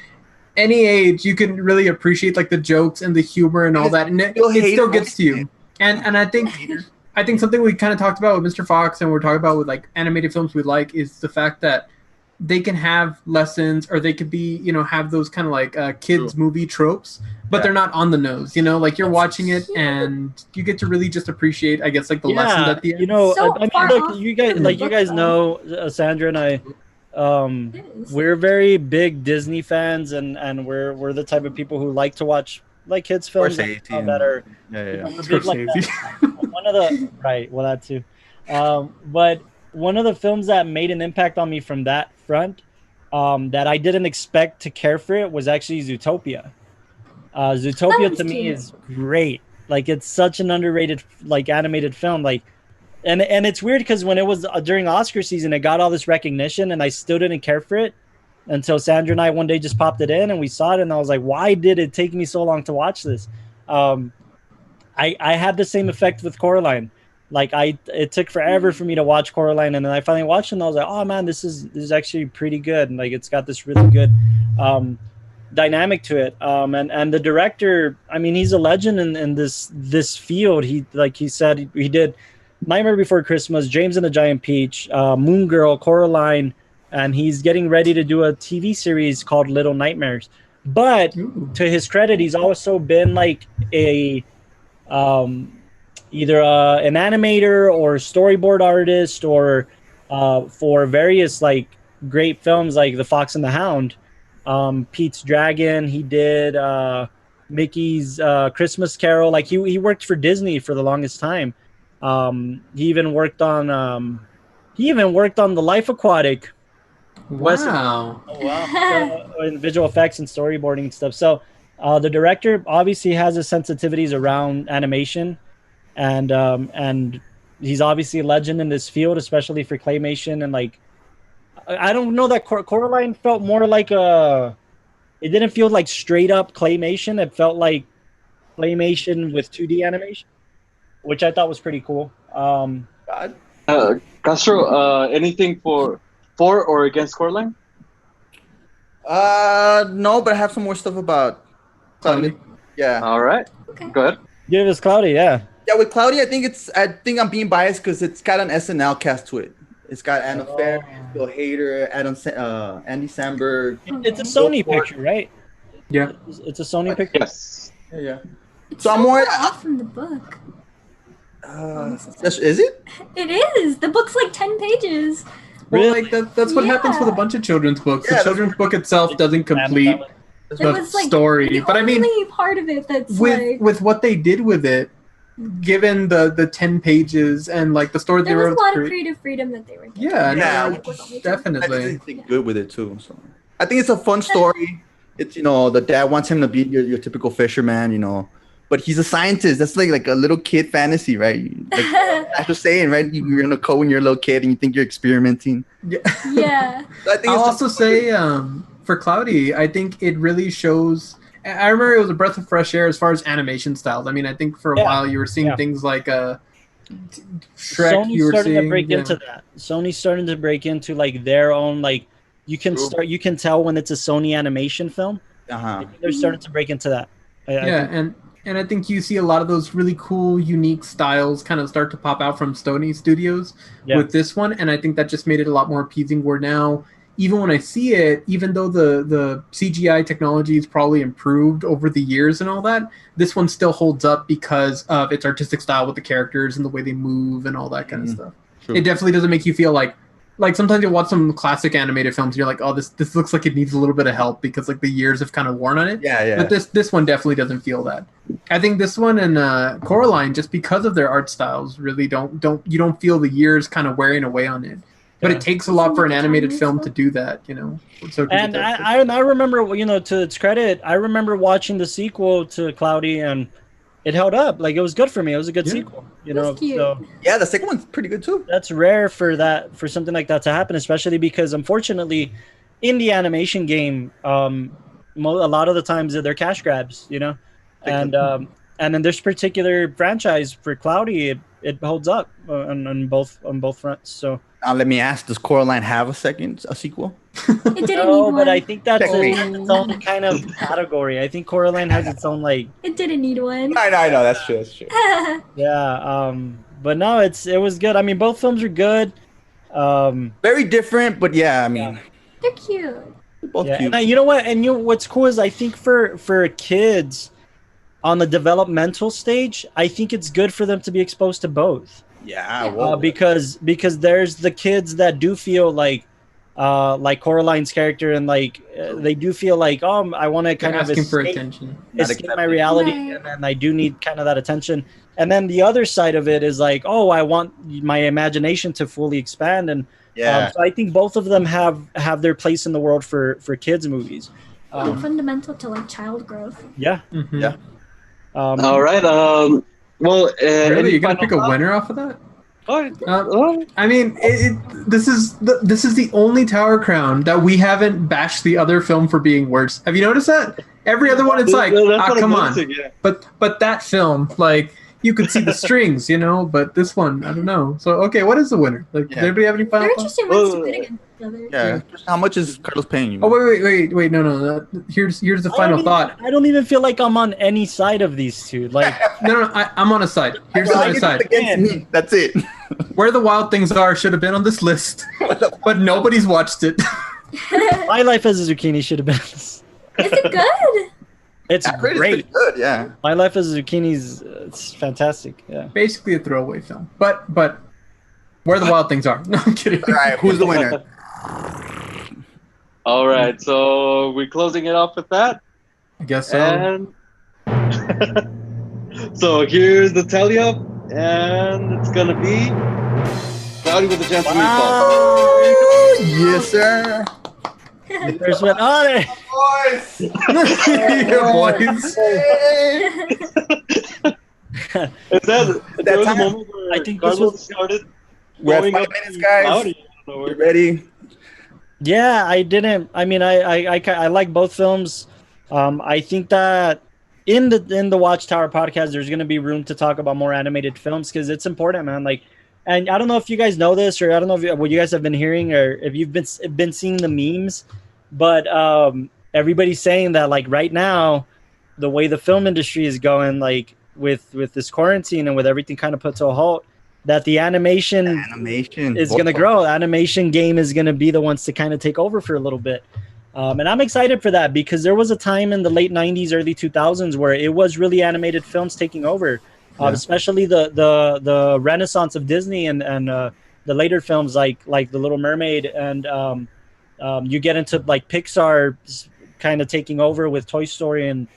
any age, you can really appreciate like the jokes and the humor and all that, and it still gets to you. And I think something we kind of talked about with Mr. Fox, and we're talking about with like animated films we like, is the fact that they can have lessons, or they could be, have those kind of like kids movie tropes, but they're not on the nose, like you're watching it and you get to really just appreciate, I guess, like the lessons at the end. So I mean, far look, off you guys, from like the you book, guys though. know, Sandra and I, we're very big Disney fans, and we're the type of people who like to watch like kids films that are big like that. One of the well, that too, but one of the films that made an impact on me from that front, that I didn't expect to care for it, was actually Zootopia. Zootopia to me is great. Like, it's such an underrated like animated film. Like, and it's weird because when it was during Oscar season, it got all this recognition, and I still didn't care for it until Sandra and I one day just popped it in and we saw it, and I was like, why did it take me so long to watch this? I had the same effect with Coraline. Like, it took forever for me to watch Coraline, and then I finally watched it, and I was like, oh man, this is actually pretty good. And like, it's got this really good dynamic to it. And the director, I mean, he's a legend in this field. He said he did Nightmare Before Christmas, James and the Giant Peach, Moon Girl, Coraline, and he's getting ready to do a TV series called Little Nightmares. But to his credit, he's also been like a either an animator or storyboard artist, or for various like great films like The Fox and the Hound, Pete's Dragon. He did Mickey's Christmas Carol. Like, he worked for Disney for the longest time. He even worked on The Life Aquatic. Wow. In visual effects and storyboarding and stuff. So the director obviously has his sensitivities around animation, and he's obviously a legend in this field, especially for claymation. And like, I don't know, that Coraline felt more like it didn't feel like straight up claymation. It felt like claymation with 2D animation, which I thought was pretty cool. Castro, anything for or against Coraline? No, but I have some more stuff about Cloudy. Yeah. All right. Okay. Go ahead. Give us Cloudy, yeah. Yeah, with Cloudy, I think I'm being biased because it's got an SNL cast to it. It's got Anna Faris, Bill Hader, Andy Samberg. It's a Sony picture, right? Yeah. It's a Sony picture. Yes. Yeah. It's so more off from the book. Is it? It is. The book's like 10 pages. Well, like that's what happens with a bunch of children's books. The children's book itself doesn't complete the story. But I mean, part of it that's with what they did with it, given the 10 pages and like the story, there was a lot of creative freedom that they were given. Definitely. I think good with it too. So I think it's a fun story. It's the dad wants him to be your typical fisherman, but he's a scientist. That's like a little kid fantasy, right? Like, after saying, right, you're in a code when you're a little kid and you think you're experimenting. Yeah. So I think I'll also say for Cloudy, I think it really shows. I remember it was a breath of fresh air as far as animation styles. I mean, I think for a while you were seeing things like Shrek. Sony's starting to break into that. Sony's starting to break into like their own, like, you can tell when it's a Sony animation film. They're starting to break into that. And I think you see a lot of those really cool, unique styles kind of start to pop out from Sony Studios with this one. And I think that just made it a lot more appeasing, where now, even when I see it, even though the CGI technology is probably improved over the years and all that, this one still holds up because of its artistic style with the characters and the way they move and all that kind of stuff. True. It definitely doesn't make you feel like sometimes you watch some classic animated films and you're like, oh, this looks like it needs a little bit of help because like the years have kind of worn on it. But this one definitely doesn't feel that. I think this one and Coraline, just because of their art styles, really don't feel the years kind of wearing away on it. But it takes a lot for an animated film to do that, So and I remember, to its credit, I remember watching the sequel to Cloudy, and it held up. Like, it was good for me. It was a good sequel, So yeah, the second one's pretty good too. That's rare for something like that to happen, especially because unfortunately, in the animation game, a lot of the times they're cash grabs, and then this particular franchise for Cloudy, it holds up on both fronts. So now let me ask: does Coraline have a sequel? It didn't need one. But I think that's its own kind of category. I think Coraline has its own like. It didn't need one. I know that's true. Yeah. But no, it was good. I mean, both films are good. Very different, but yeah, I mean. They're cute. They're both Yeah, cute. and you know what? And what's cool is I think for kids on the developmental stage, I think it's good for them to be exposed to both. Yeah, well, Because there's the kids that do feel like Coraline's character, and they do feel like, oh, I want to kind of asking for escape, attention. escape my reality, Right. and I do need kind of that attention. And then the other side of it is like, oh, I want my imagination to fully expand, and yeah. so I think both of them have their place in the world for kids movies. Fundamental to like child growth. Yeah, Mm-hmm. Yeah. All right. Well, Really, you're gonna pick a winner off of that? I mean, this is the only Tower Crown that we haven't bashed the other film for being worse. Have you noticed that? Every other one, it's like, come on. Yeah. But that film, like, you could see the strings, but this one, I don't know. So, okay, what is the winner? Like, does anybody have any final They're thoughts? interesting ones to pit against each other. Yeah. How much is Carlos paying you? Oh, wait, no. Here's the final thought. I don't even feel like I'm on any side of these two. Like, No, I'm on a side. Here's my side. Against me. That's it. Where the Wild Things Are should have been on this list, but nobody's watched it. My Life as a Zucchini should have been. Is it good? It's Great. great. Good. Yeah. My Life as a Zucchini's it's fantastic. Yeah. Basically a throwaway film. But Where the Wild Things Are. No, I'm kidding. All right. Who's the winner? All right. So we're closing it off with that. I guess so. And so here's the tally up, and it's gonna be Cloudy with a Chance of Meatballs. Yes, sir. There's one. Oh, there. Boys. Yeah, boys. Is that there was a time? moment where I think this Carlos was- started We're at going 5 up minutes, to guys. Cloudy out of nowhere. You ready? Yeah, I didn't. I mean, I like both films. I think that in the WatchTower podcast, there's going to be room to talk about more animated films because it's important, man. Like, and I don't know if you guys know this, or I don't know if what you guys have been hearing, or if you've been seeing the memes, but everybody's saying that like right now, the way the film industry is going, like with this quarantine and with everything kind of put to a halt, that the animation is going to grow. The animation game is going to be the ones to kind of take over for a little bit. And I'm excited for that because there was a time in the late 90s, early 2000s where it was really animated films taking over, especially the renaissance of Disney and the later films like The Little Mermaid. And you get into like Pixar kind of taking over with Toy Story and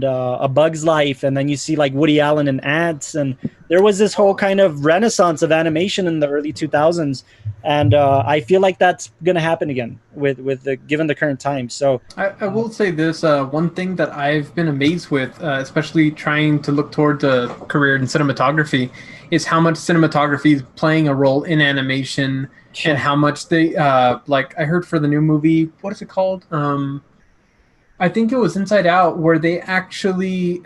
A Bug's Life, and then you see like Woody Allen and Ants, and there was this whole kind of renaissance of animation in the early 2000s, and I feel like that's going to happen again with given the current time. So I will say this, one thing that I've been amazed with, especially trying to look toward a career in cinematography, is how much cinematography is playing a role in animation, and how much they like I heard for the new movie, what is it called? I think it was Inside Out, where they actually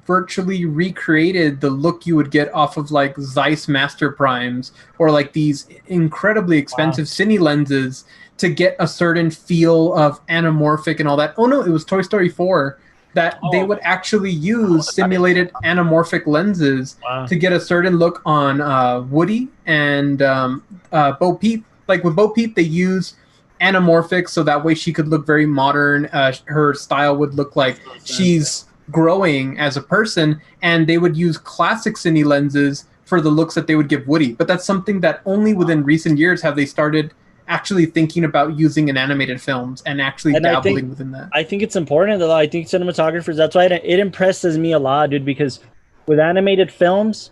virtually recreated the look you would get off of like Zeiss Master Primes or like these incredibly expensive cine lenses to get a certain feel of anamorphic and all that. Oh no, it was Toy Story 4 that they would actually use simulated anamorphic lenses to get a certain look on Woody and Bo Peep. Like with Bo Peep, they use anamorphic so that way she could look very modern. Her style would look like she's growing as a person, and they would use classic cine lenses for the looks that they would give Woody. But that's something that only within recent years have they started actually thinking about using in animated films and actually dabbling within that. I think it's important though. I think cinematographers, that's why it impresses me a lot, dude, because with animated films,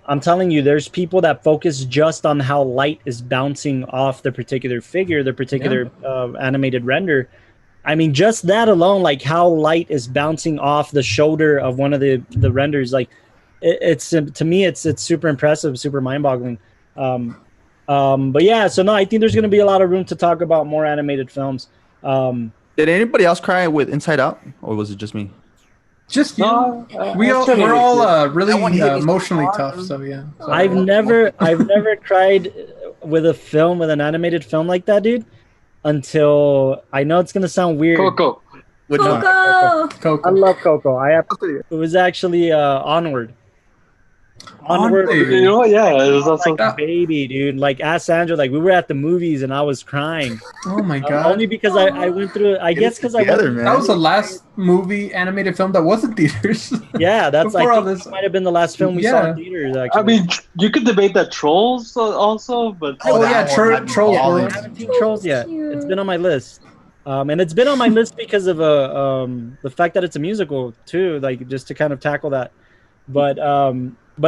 I'm telling you, there's people that focus just on how light is bouncing off the particular figure, the particular animated render. I mean, just that alone, like how light is bouncing off the shoulder of one of the renders, like it's to me, it's super impressive, super mind-boggling. But yeah, so no, I think there's going to be a lot of room to talk about more animated films. Did anybody else cry with Inside Out, or was it just me? Just you. We're all really emotionally tough, so yeah. So. I've never cried with an animated film like that, dude. Until I know it's gonna sound weird. Coco. Coco. Coco. I love Coco. It was actually Onward. Onward, You know what? Yeah, it was also like baby, dude. Like ask Sandra, like we were at the movies and I was crying. Oh my god! Only because I went through. I guess because I went together, through, man. That was the last movie animated film that was in theaters. Yeah, that's Before I all think this. it might have been the last film we saw in theaters. Actually, I mean, you could debate that Trolls also, but Oh yeah, Trolls. I haven't seen Trolls yet. It's been on my list. And it's been on my list because of the fact that it's a musical too, like just to kind of tackle that. But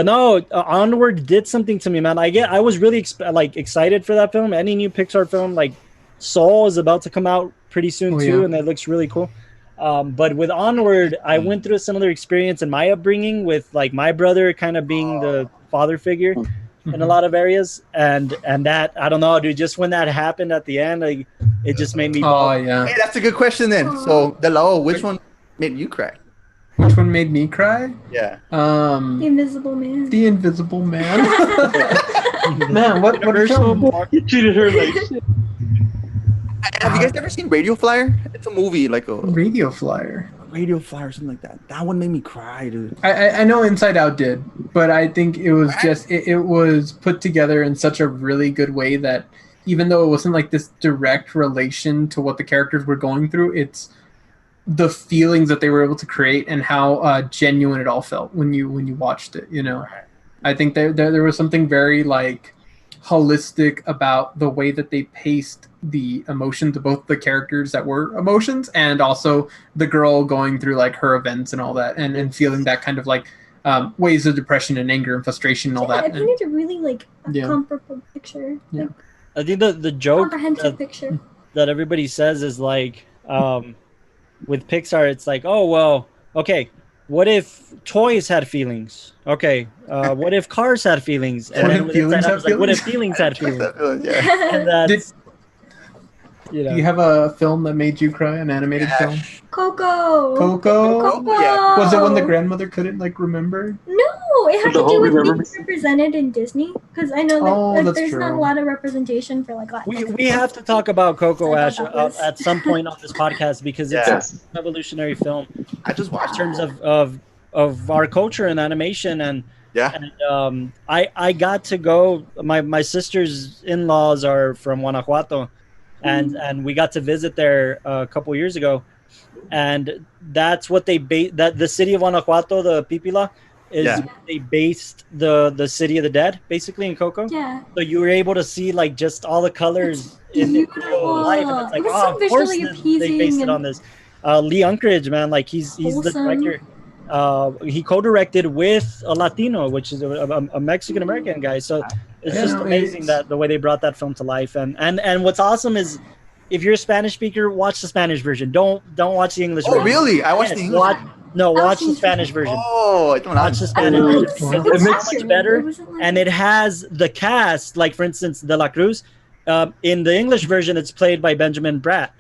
no, Onward did something to me, man. I was really excited for that film. Any new Pixar film, like Soul is about to come out pretty soon too, and that looks really cool. But with Onward, I went through a similar experience in my upbringing with like my brother kind of being the father figure in a lot of areas, and that I don't know, dude. Just when that happened at the end, like it just made me. Oh yeah. Hey, that's a good question then. So Delao, which one made you cry? Which one made me cry? Yeah. The Invisible Man. The Invisible Man. Man, what film? You treated her like shit. Have you guys ever seen Radio Flyer? It's a movie, like a Radio Flyer. Radio Flyer, something like that. That one made me cry, dude. I know Inside Out did, but I think it was just it was put together in such a really good way that even though it wasn't like this direct relation to what the characters were going through, it's the feelings that they were able to create and how genuine it all felt when you watched it. You know, I think there was something very like holistic about the way that they paced the emotions of both the characters that were emotions and also the girl going through like her events and all that and feeling that kind of like waves of depression and anger and frustration and all that. I painted a really like comparable picture. Yeah. Like, I think the joke comprehensive picture that everybody says is like with Pixar, it's like, oh well, okay, what if toys had feelings? Okay, what if cars had feelings? And then with Inside Out, I was like, what if feelings had feelings? And that's, you know. Do you have a film that made you cry, an animated film? Coco. Coco? Yeah. Was it one the grandmother couldn't like remember? No, it had to do with being represented in Disney because I know like there's not a lot of representation for like Latin. We have to talk about Coco, Ash, at some point on this podcast because it's an evolutionary film. I just watched in terms of our culture and animation and I got to go. My sister's in-laws are from Guanajuato, and we got to visit there a couple years ago, and that's what they that the city of Guanajuato, the Pipila, is they based the City of the Dead basically in Coco. Yeah. So you were able to see like just all the colors in real life, and it's like, oh, of course they based it on this. Lee Unkrich, man, like he's the director. He co-directed with a Latino, which is a Mexican American guy. So it's just amazing that the way they brought that film to life. And what's awesome is if you're a Spanish speaker, watch the Spanish version. Don't watch the English version. Oh, really? I watched the English version. Watch the Spanish version. Oh, watch the Spanish version because it's so much better, and it has the cast. Like for instance, De La Cruz. In the English version, it's played by Benjamin Bratt.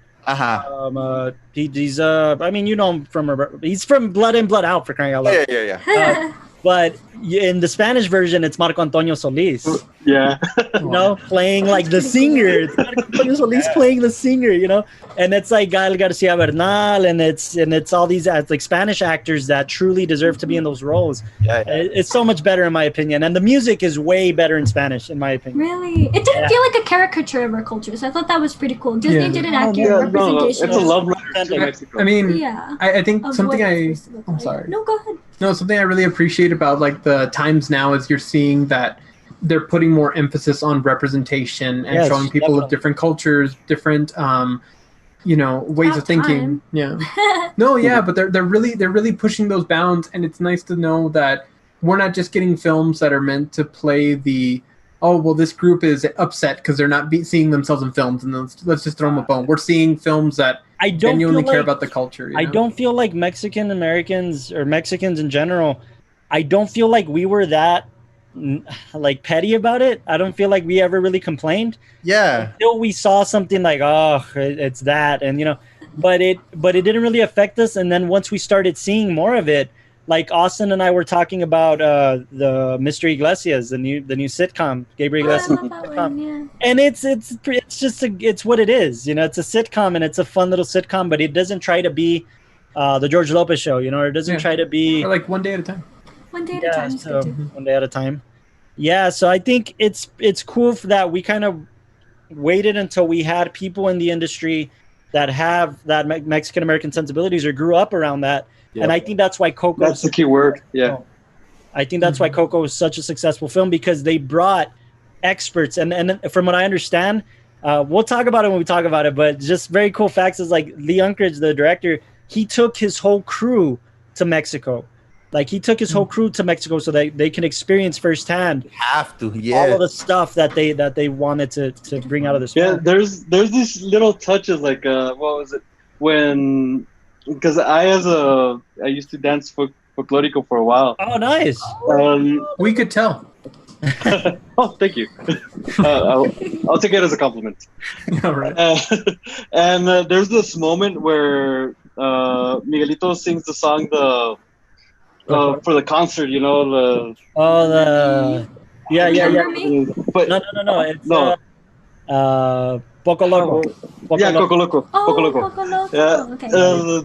He's I mean, you know him he's from Blood In, Blood Out, for crying out loud. Yeah. But in the Spanish version, it's Marco Antonio Solis. Yeah. You know, playing like the singer. It's Marco Antonio Solis playing the singer, you know? And it's like Gael Garcia Bernal, and it's all these like Spanish actors that truly deserve to be in those roles. It's so much better in my opinion. And the music is way better in Spanish, in my opinion. Really? It didn't feel like a caricature of our culture, so I thought that was pretty cool. Disney did an accurate representation. It's a love letter to Mexico. I mean, I think something I'm sorry. No, go ahead. No, something I really appreciate about like the times now is you're seeing that they're putting more emphasis on representation and showing people of different cultures, different ways of thinking. Yeah. No, but they're really pushing those bounds, and it's nice to know that we're not just getting films that are meant to play this group is upset because they're not seeing themselves in films, and let's just throw them a bone. We're seeing films that genuinely care about the culture. You know? I don't feel like Mexican Americans or Mexicans in general, I don't feel like we were that like petty about it. I don't feel like we ever really complained. Yeah. Until we saw something like, oh, it's that, and but it didn't really affect us. And then once we started seeing more of it, like Austin and I were talking about the Mr. Iglesias, the new sitcom, Gabriel Iglesias sitcom. And it's what it is, it's a sitcom, and it's a fun little sitcom, but it doesn't try to be the George Lopez show, or it doesn't try to be or like One Day at a Time. One day at a time is good too. One day at a time. Yeah, so I think it's cool for that we kind of waited until we had people in the industry that have that Mexican American sensibilities or grew up around that. Yep. And I think that's why Coco. That's the key word. Yeah. I think that's why Coco is such a successful film, because they brought experts. And from what I understand, we'll talk about it when we talk about it, but just very cool facts is like Lee Unkrich, the director, he took his whole crew to Mexico. Like he took his whole crew to Mexico so that they can experience firsthand all of the stuff that they wanted to bring out of this film. There's these little touches like what was it when, because I used to dance folklorico for a while. Oh, nice. We could tell. Oh, thank you. I'll take it as a compliment. All right. And there's this moment where Miguelito sings the song for the concert, you know, But no. It's Poco Loco. Coco Loco. Poco Loco. Yeah. Okay.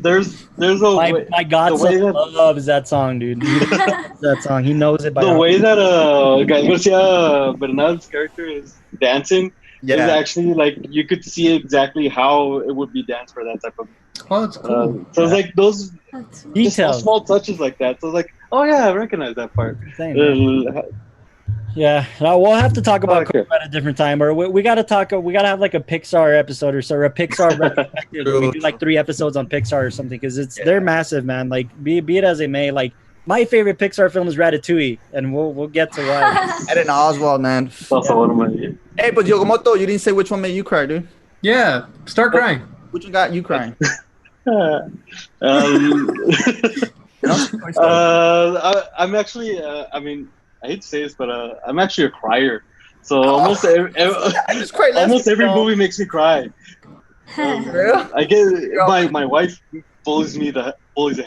There's a my godson loves that song, dude. He loves that song. He knows it by the way that Gael Garcia Bernal's character is dancing. Is actually like you could see exactly how it would be danced for that type of. Oh, that's cool. So it's like those details, small touches like that. So it's like, oh yeah, I recognize that part. Yeah, we'll have to talk about Coco at a different time, or we got to talk. We got to have like a Pixar episode or so, or a Pixar retrospective. We do like 3 episodes on Pixar or something, because they're massive, man. Like be it as it may, like my favorite Pixar film is Ratatouille, and we'll get to why. Eden Oswald, man. That's also one of my. Hey, but Yokomoto, you didn't say which one made you cry, dude. Yeah, start crying. Which one got you crying? I'm actually. I mean, I hate to say this, but I'm actually a crier. So almost every movie makes me cry. I get my wife bullies the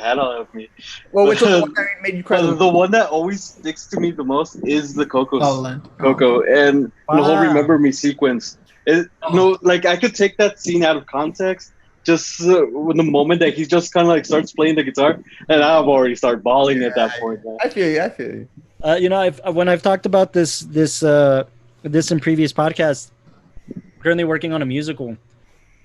hell out of me. Well, which one made you cry? The one that always sticks to me the most is the Coco, and the whole "Remember Me" sequence. Like I could take that scene out of context. Just when the moment that he just kind of like starts playing the guitar, and I've already started bawling at that point. Man. I feel you. You know, when I've talked about this in previous podcasts, I'm currently working on a musical,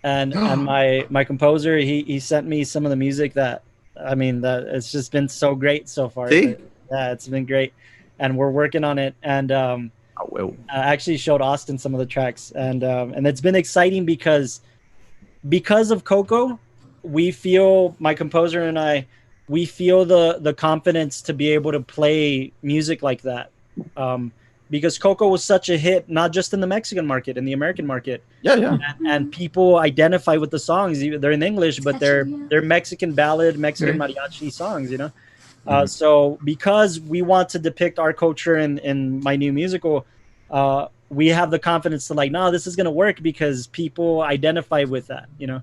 and my composer he sent me some of the music that it's just been so great so far. See? Yeah, it's been great, and we're working on it, and I actually showed Austin some of the tracks, and it's been exciting because of Coco, we feel, my composer and I, we feel the confidence to be able to play music like that. Because Coco was such a hit, not just in the Mexican market, in the American market. Yeah. And people identify with the songs. They're in English, but they're Mexican ballad, Mexican mariachi songs, you know? So because we want to depict our culture in my new musical, we have the confidence to like, no, this is going to work because people identify with that, you know?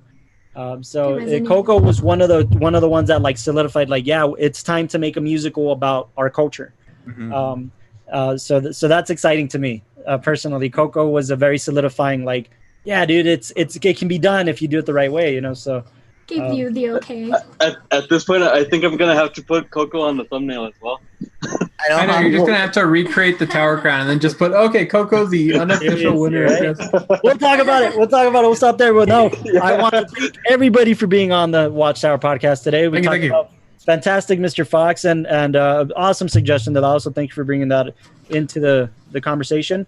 So Coco was one of the ones that like solidified, like, yeah, it's time to make a musical about our culture. So that's exciting to me personally. Coco was a very solidifying, like, yeah, dude, it can be done if you do it the right way, you know. So give you the okay. At this point, I think I'm gonna have to put Coco on the thumbnail as well. I know you're just gonna have to recreate the Tower Crown and then just put Coco the unofficial winner. Right? We'll talk about it. We'll stop there. But no, I want to thank everybody for being on the WatchTower podcast today. We talked about fantastic Mr. Fox and awesome suggestion that I also thank you for bringing that into the conversation.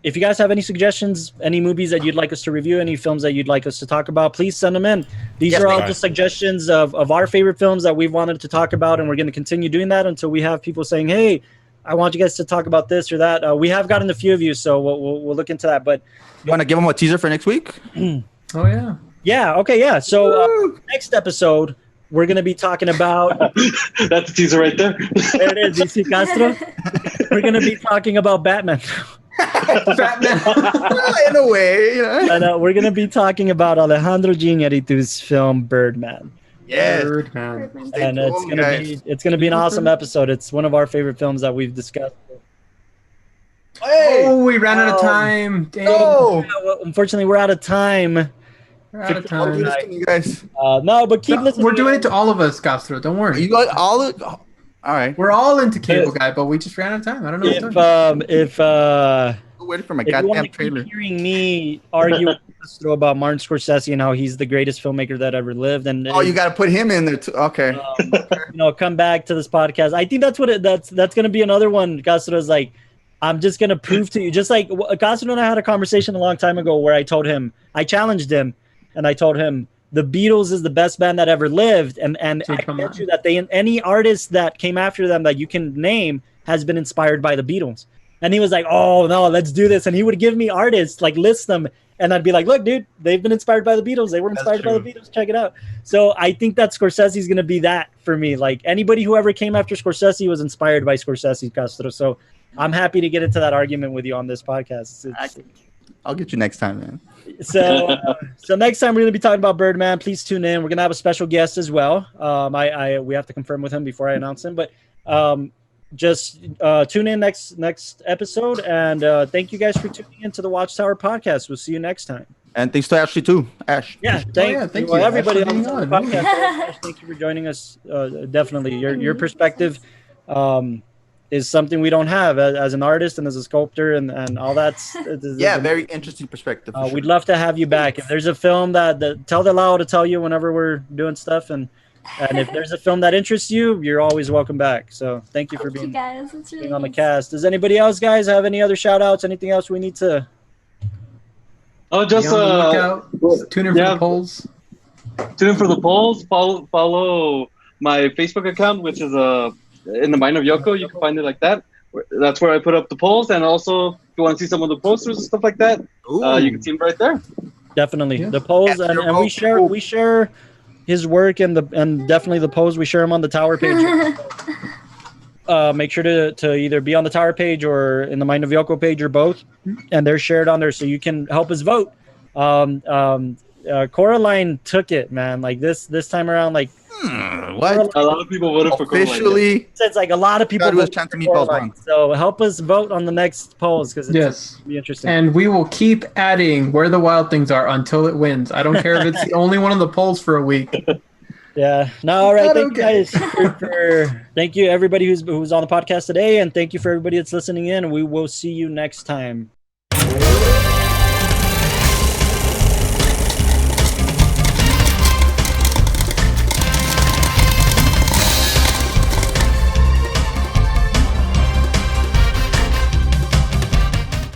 If you guys have any suggestions, any movies that you'd like us to review, any films that you'd like us to talk about, please send them in. These are all just suggestions of our favorite films that we've wanted to talk about, and we're going to continue doing that until we have people saying, hey, I want you guys to talk about this or that. We have gotten a few of you, so we'll look into that. But you want to give them a teaser for next week? Oh, yeah. Yeah, okay, yeah. So next episode, we're going to be talking about... That's the teaser right there. There it is, DC Castro. We're going to be talking about Batman. In a way, you know. And we're gonna be talking about Alejandro Iñárritu's film Birdman. Yes, Birdman. And it's gonna be an awesome episode. It's one of our favorite films that we've discussed. Hey! Oh, we ran out of time. Dang. No. Yeah, well, unfortunately, we're out of time. We're out of time. You guys. No, but keep listening. We're doing it to all of us, Castro. Don't worry. You got all of. All right. We're all into Cable Guy, but we just ran out of time. I don't know. Waiting for my if you want goddamn to trailer. keep hearing me argue with Castro about Martin Scorsese and how he's the greatest filmmaker that ever lived, and you got to put him in there too. Okay. Come back to this podcast. I think that's what that's going to be another one. Castro's like, I'm just going to prove to you, just like Castro and I had a conversation a long time ago where I challenged him, and I told him the Beatles is the best band that ever lived, and I bet you that any artist that came after them that you can name has been inspired by the Beatles. And he was like, oh, no, let's do this. And he would give me artists, like list them. And I'd be like, look, dude, they've been inspired by the Beatles. They were inspired by the Beatles. Check it out. So I think that Scorsese is going to be that for me. Like anybody who ever came after Scorsese was inspired by Scorsese, Castro. So I'm happy to get into that argument with you on this podcast. I'll get you next time, man. So next time we're going to be talking about Birdman. Please tune in. We're going to have a special guest as well. We have to confirm with him before I announce him. But just tune in next episode, and thank you guys for tuning in to the WatchTower podcast. We'll see you next time. And thanks to Ashley too. Ash. Yeah, thank you everybody on the podcast. Ash, thank you for joining us. Definitely, your perspective is something we don't have as an artist and as a sculptor and all that. Very interesting perspective. We'd love to have you back. If there's a film that tell Delao to tell you whenever we're doing stuff, and if there's a film that interests you, you're always welcome back. So thank you for being on the cast. Does anybody else, guys, have any other shout outs? Anything else we need to? Oh, just tune in for the polls. Tune in for the polls. Follow my Facebook account, which is in the Mind of Yoko. You can find it like that. That's where I put up the polls, and also if you want to see some of the posters and stuff like that, you can see them right there. Definitely the polls, and we share his work and definitely the polls. We share them on the Tower page. Make sure to either be on the Tower page or in the Mind of Yoko page or both, and they're shared on there so you can help us vote. Coraline took it, man. Like this time around, like what? A lot of people voted for Coraline. Officially, it's like a lot of people voted for Coraline. So help us vote on the next polls because it's be interesting. And we will keep adding Where the Wild Things Are until it wins. I don't care if it's the only one on the polls for a week. Yeah. No. All right. Thank you guys thank you everybody who's on the podcast today, and thank you for everybody that's listening in. We will see you next time.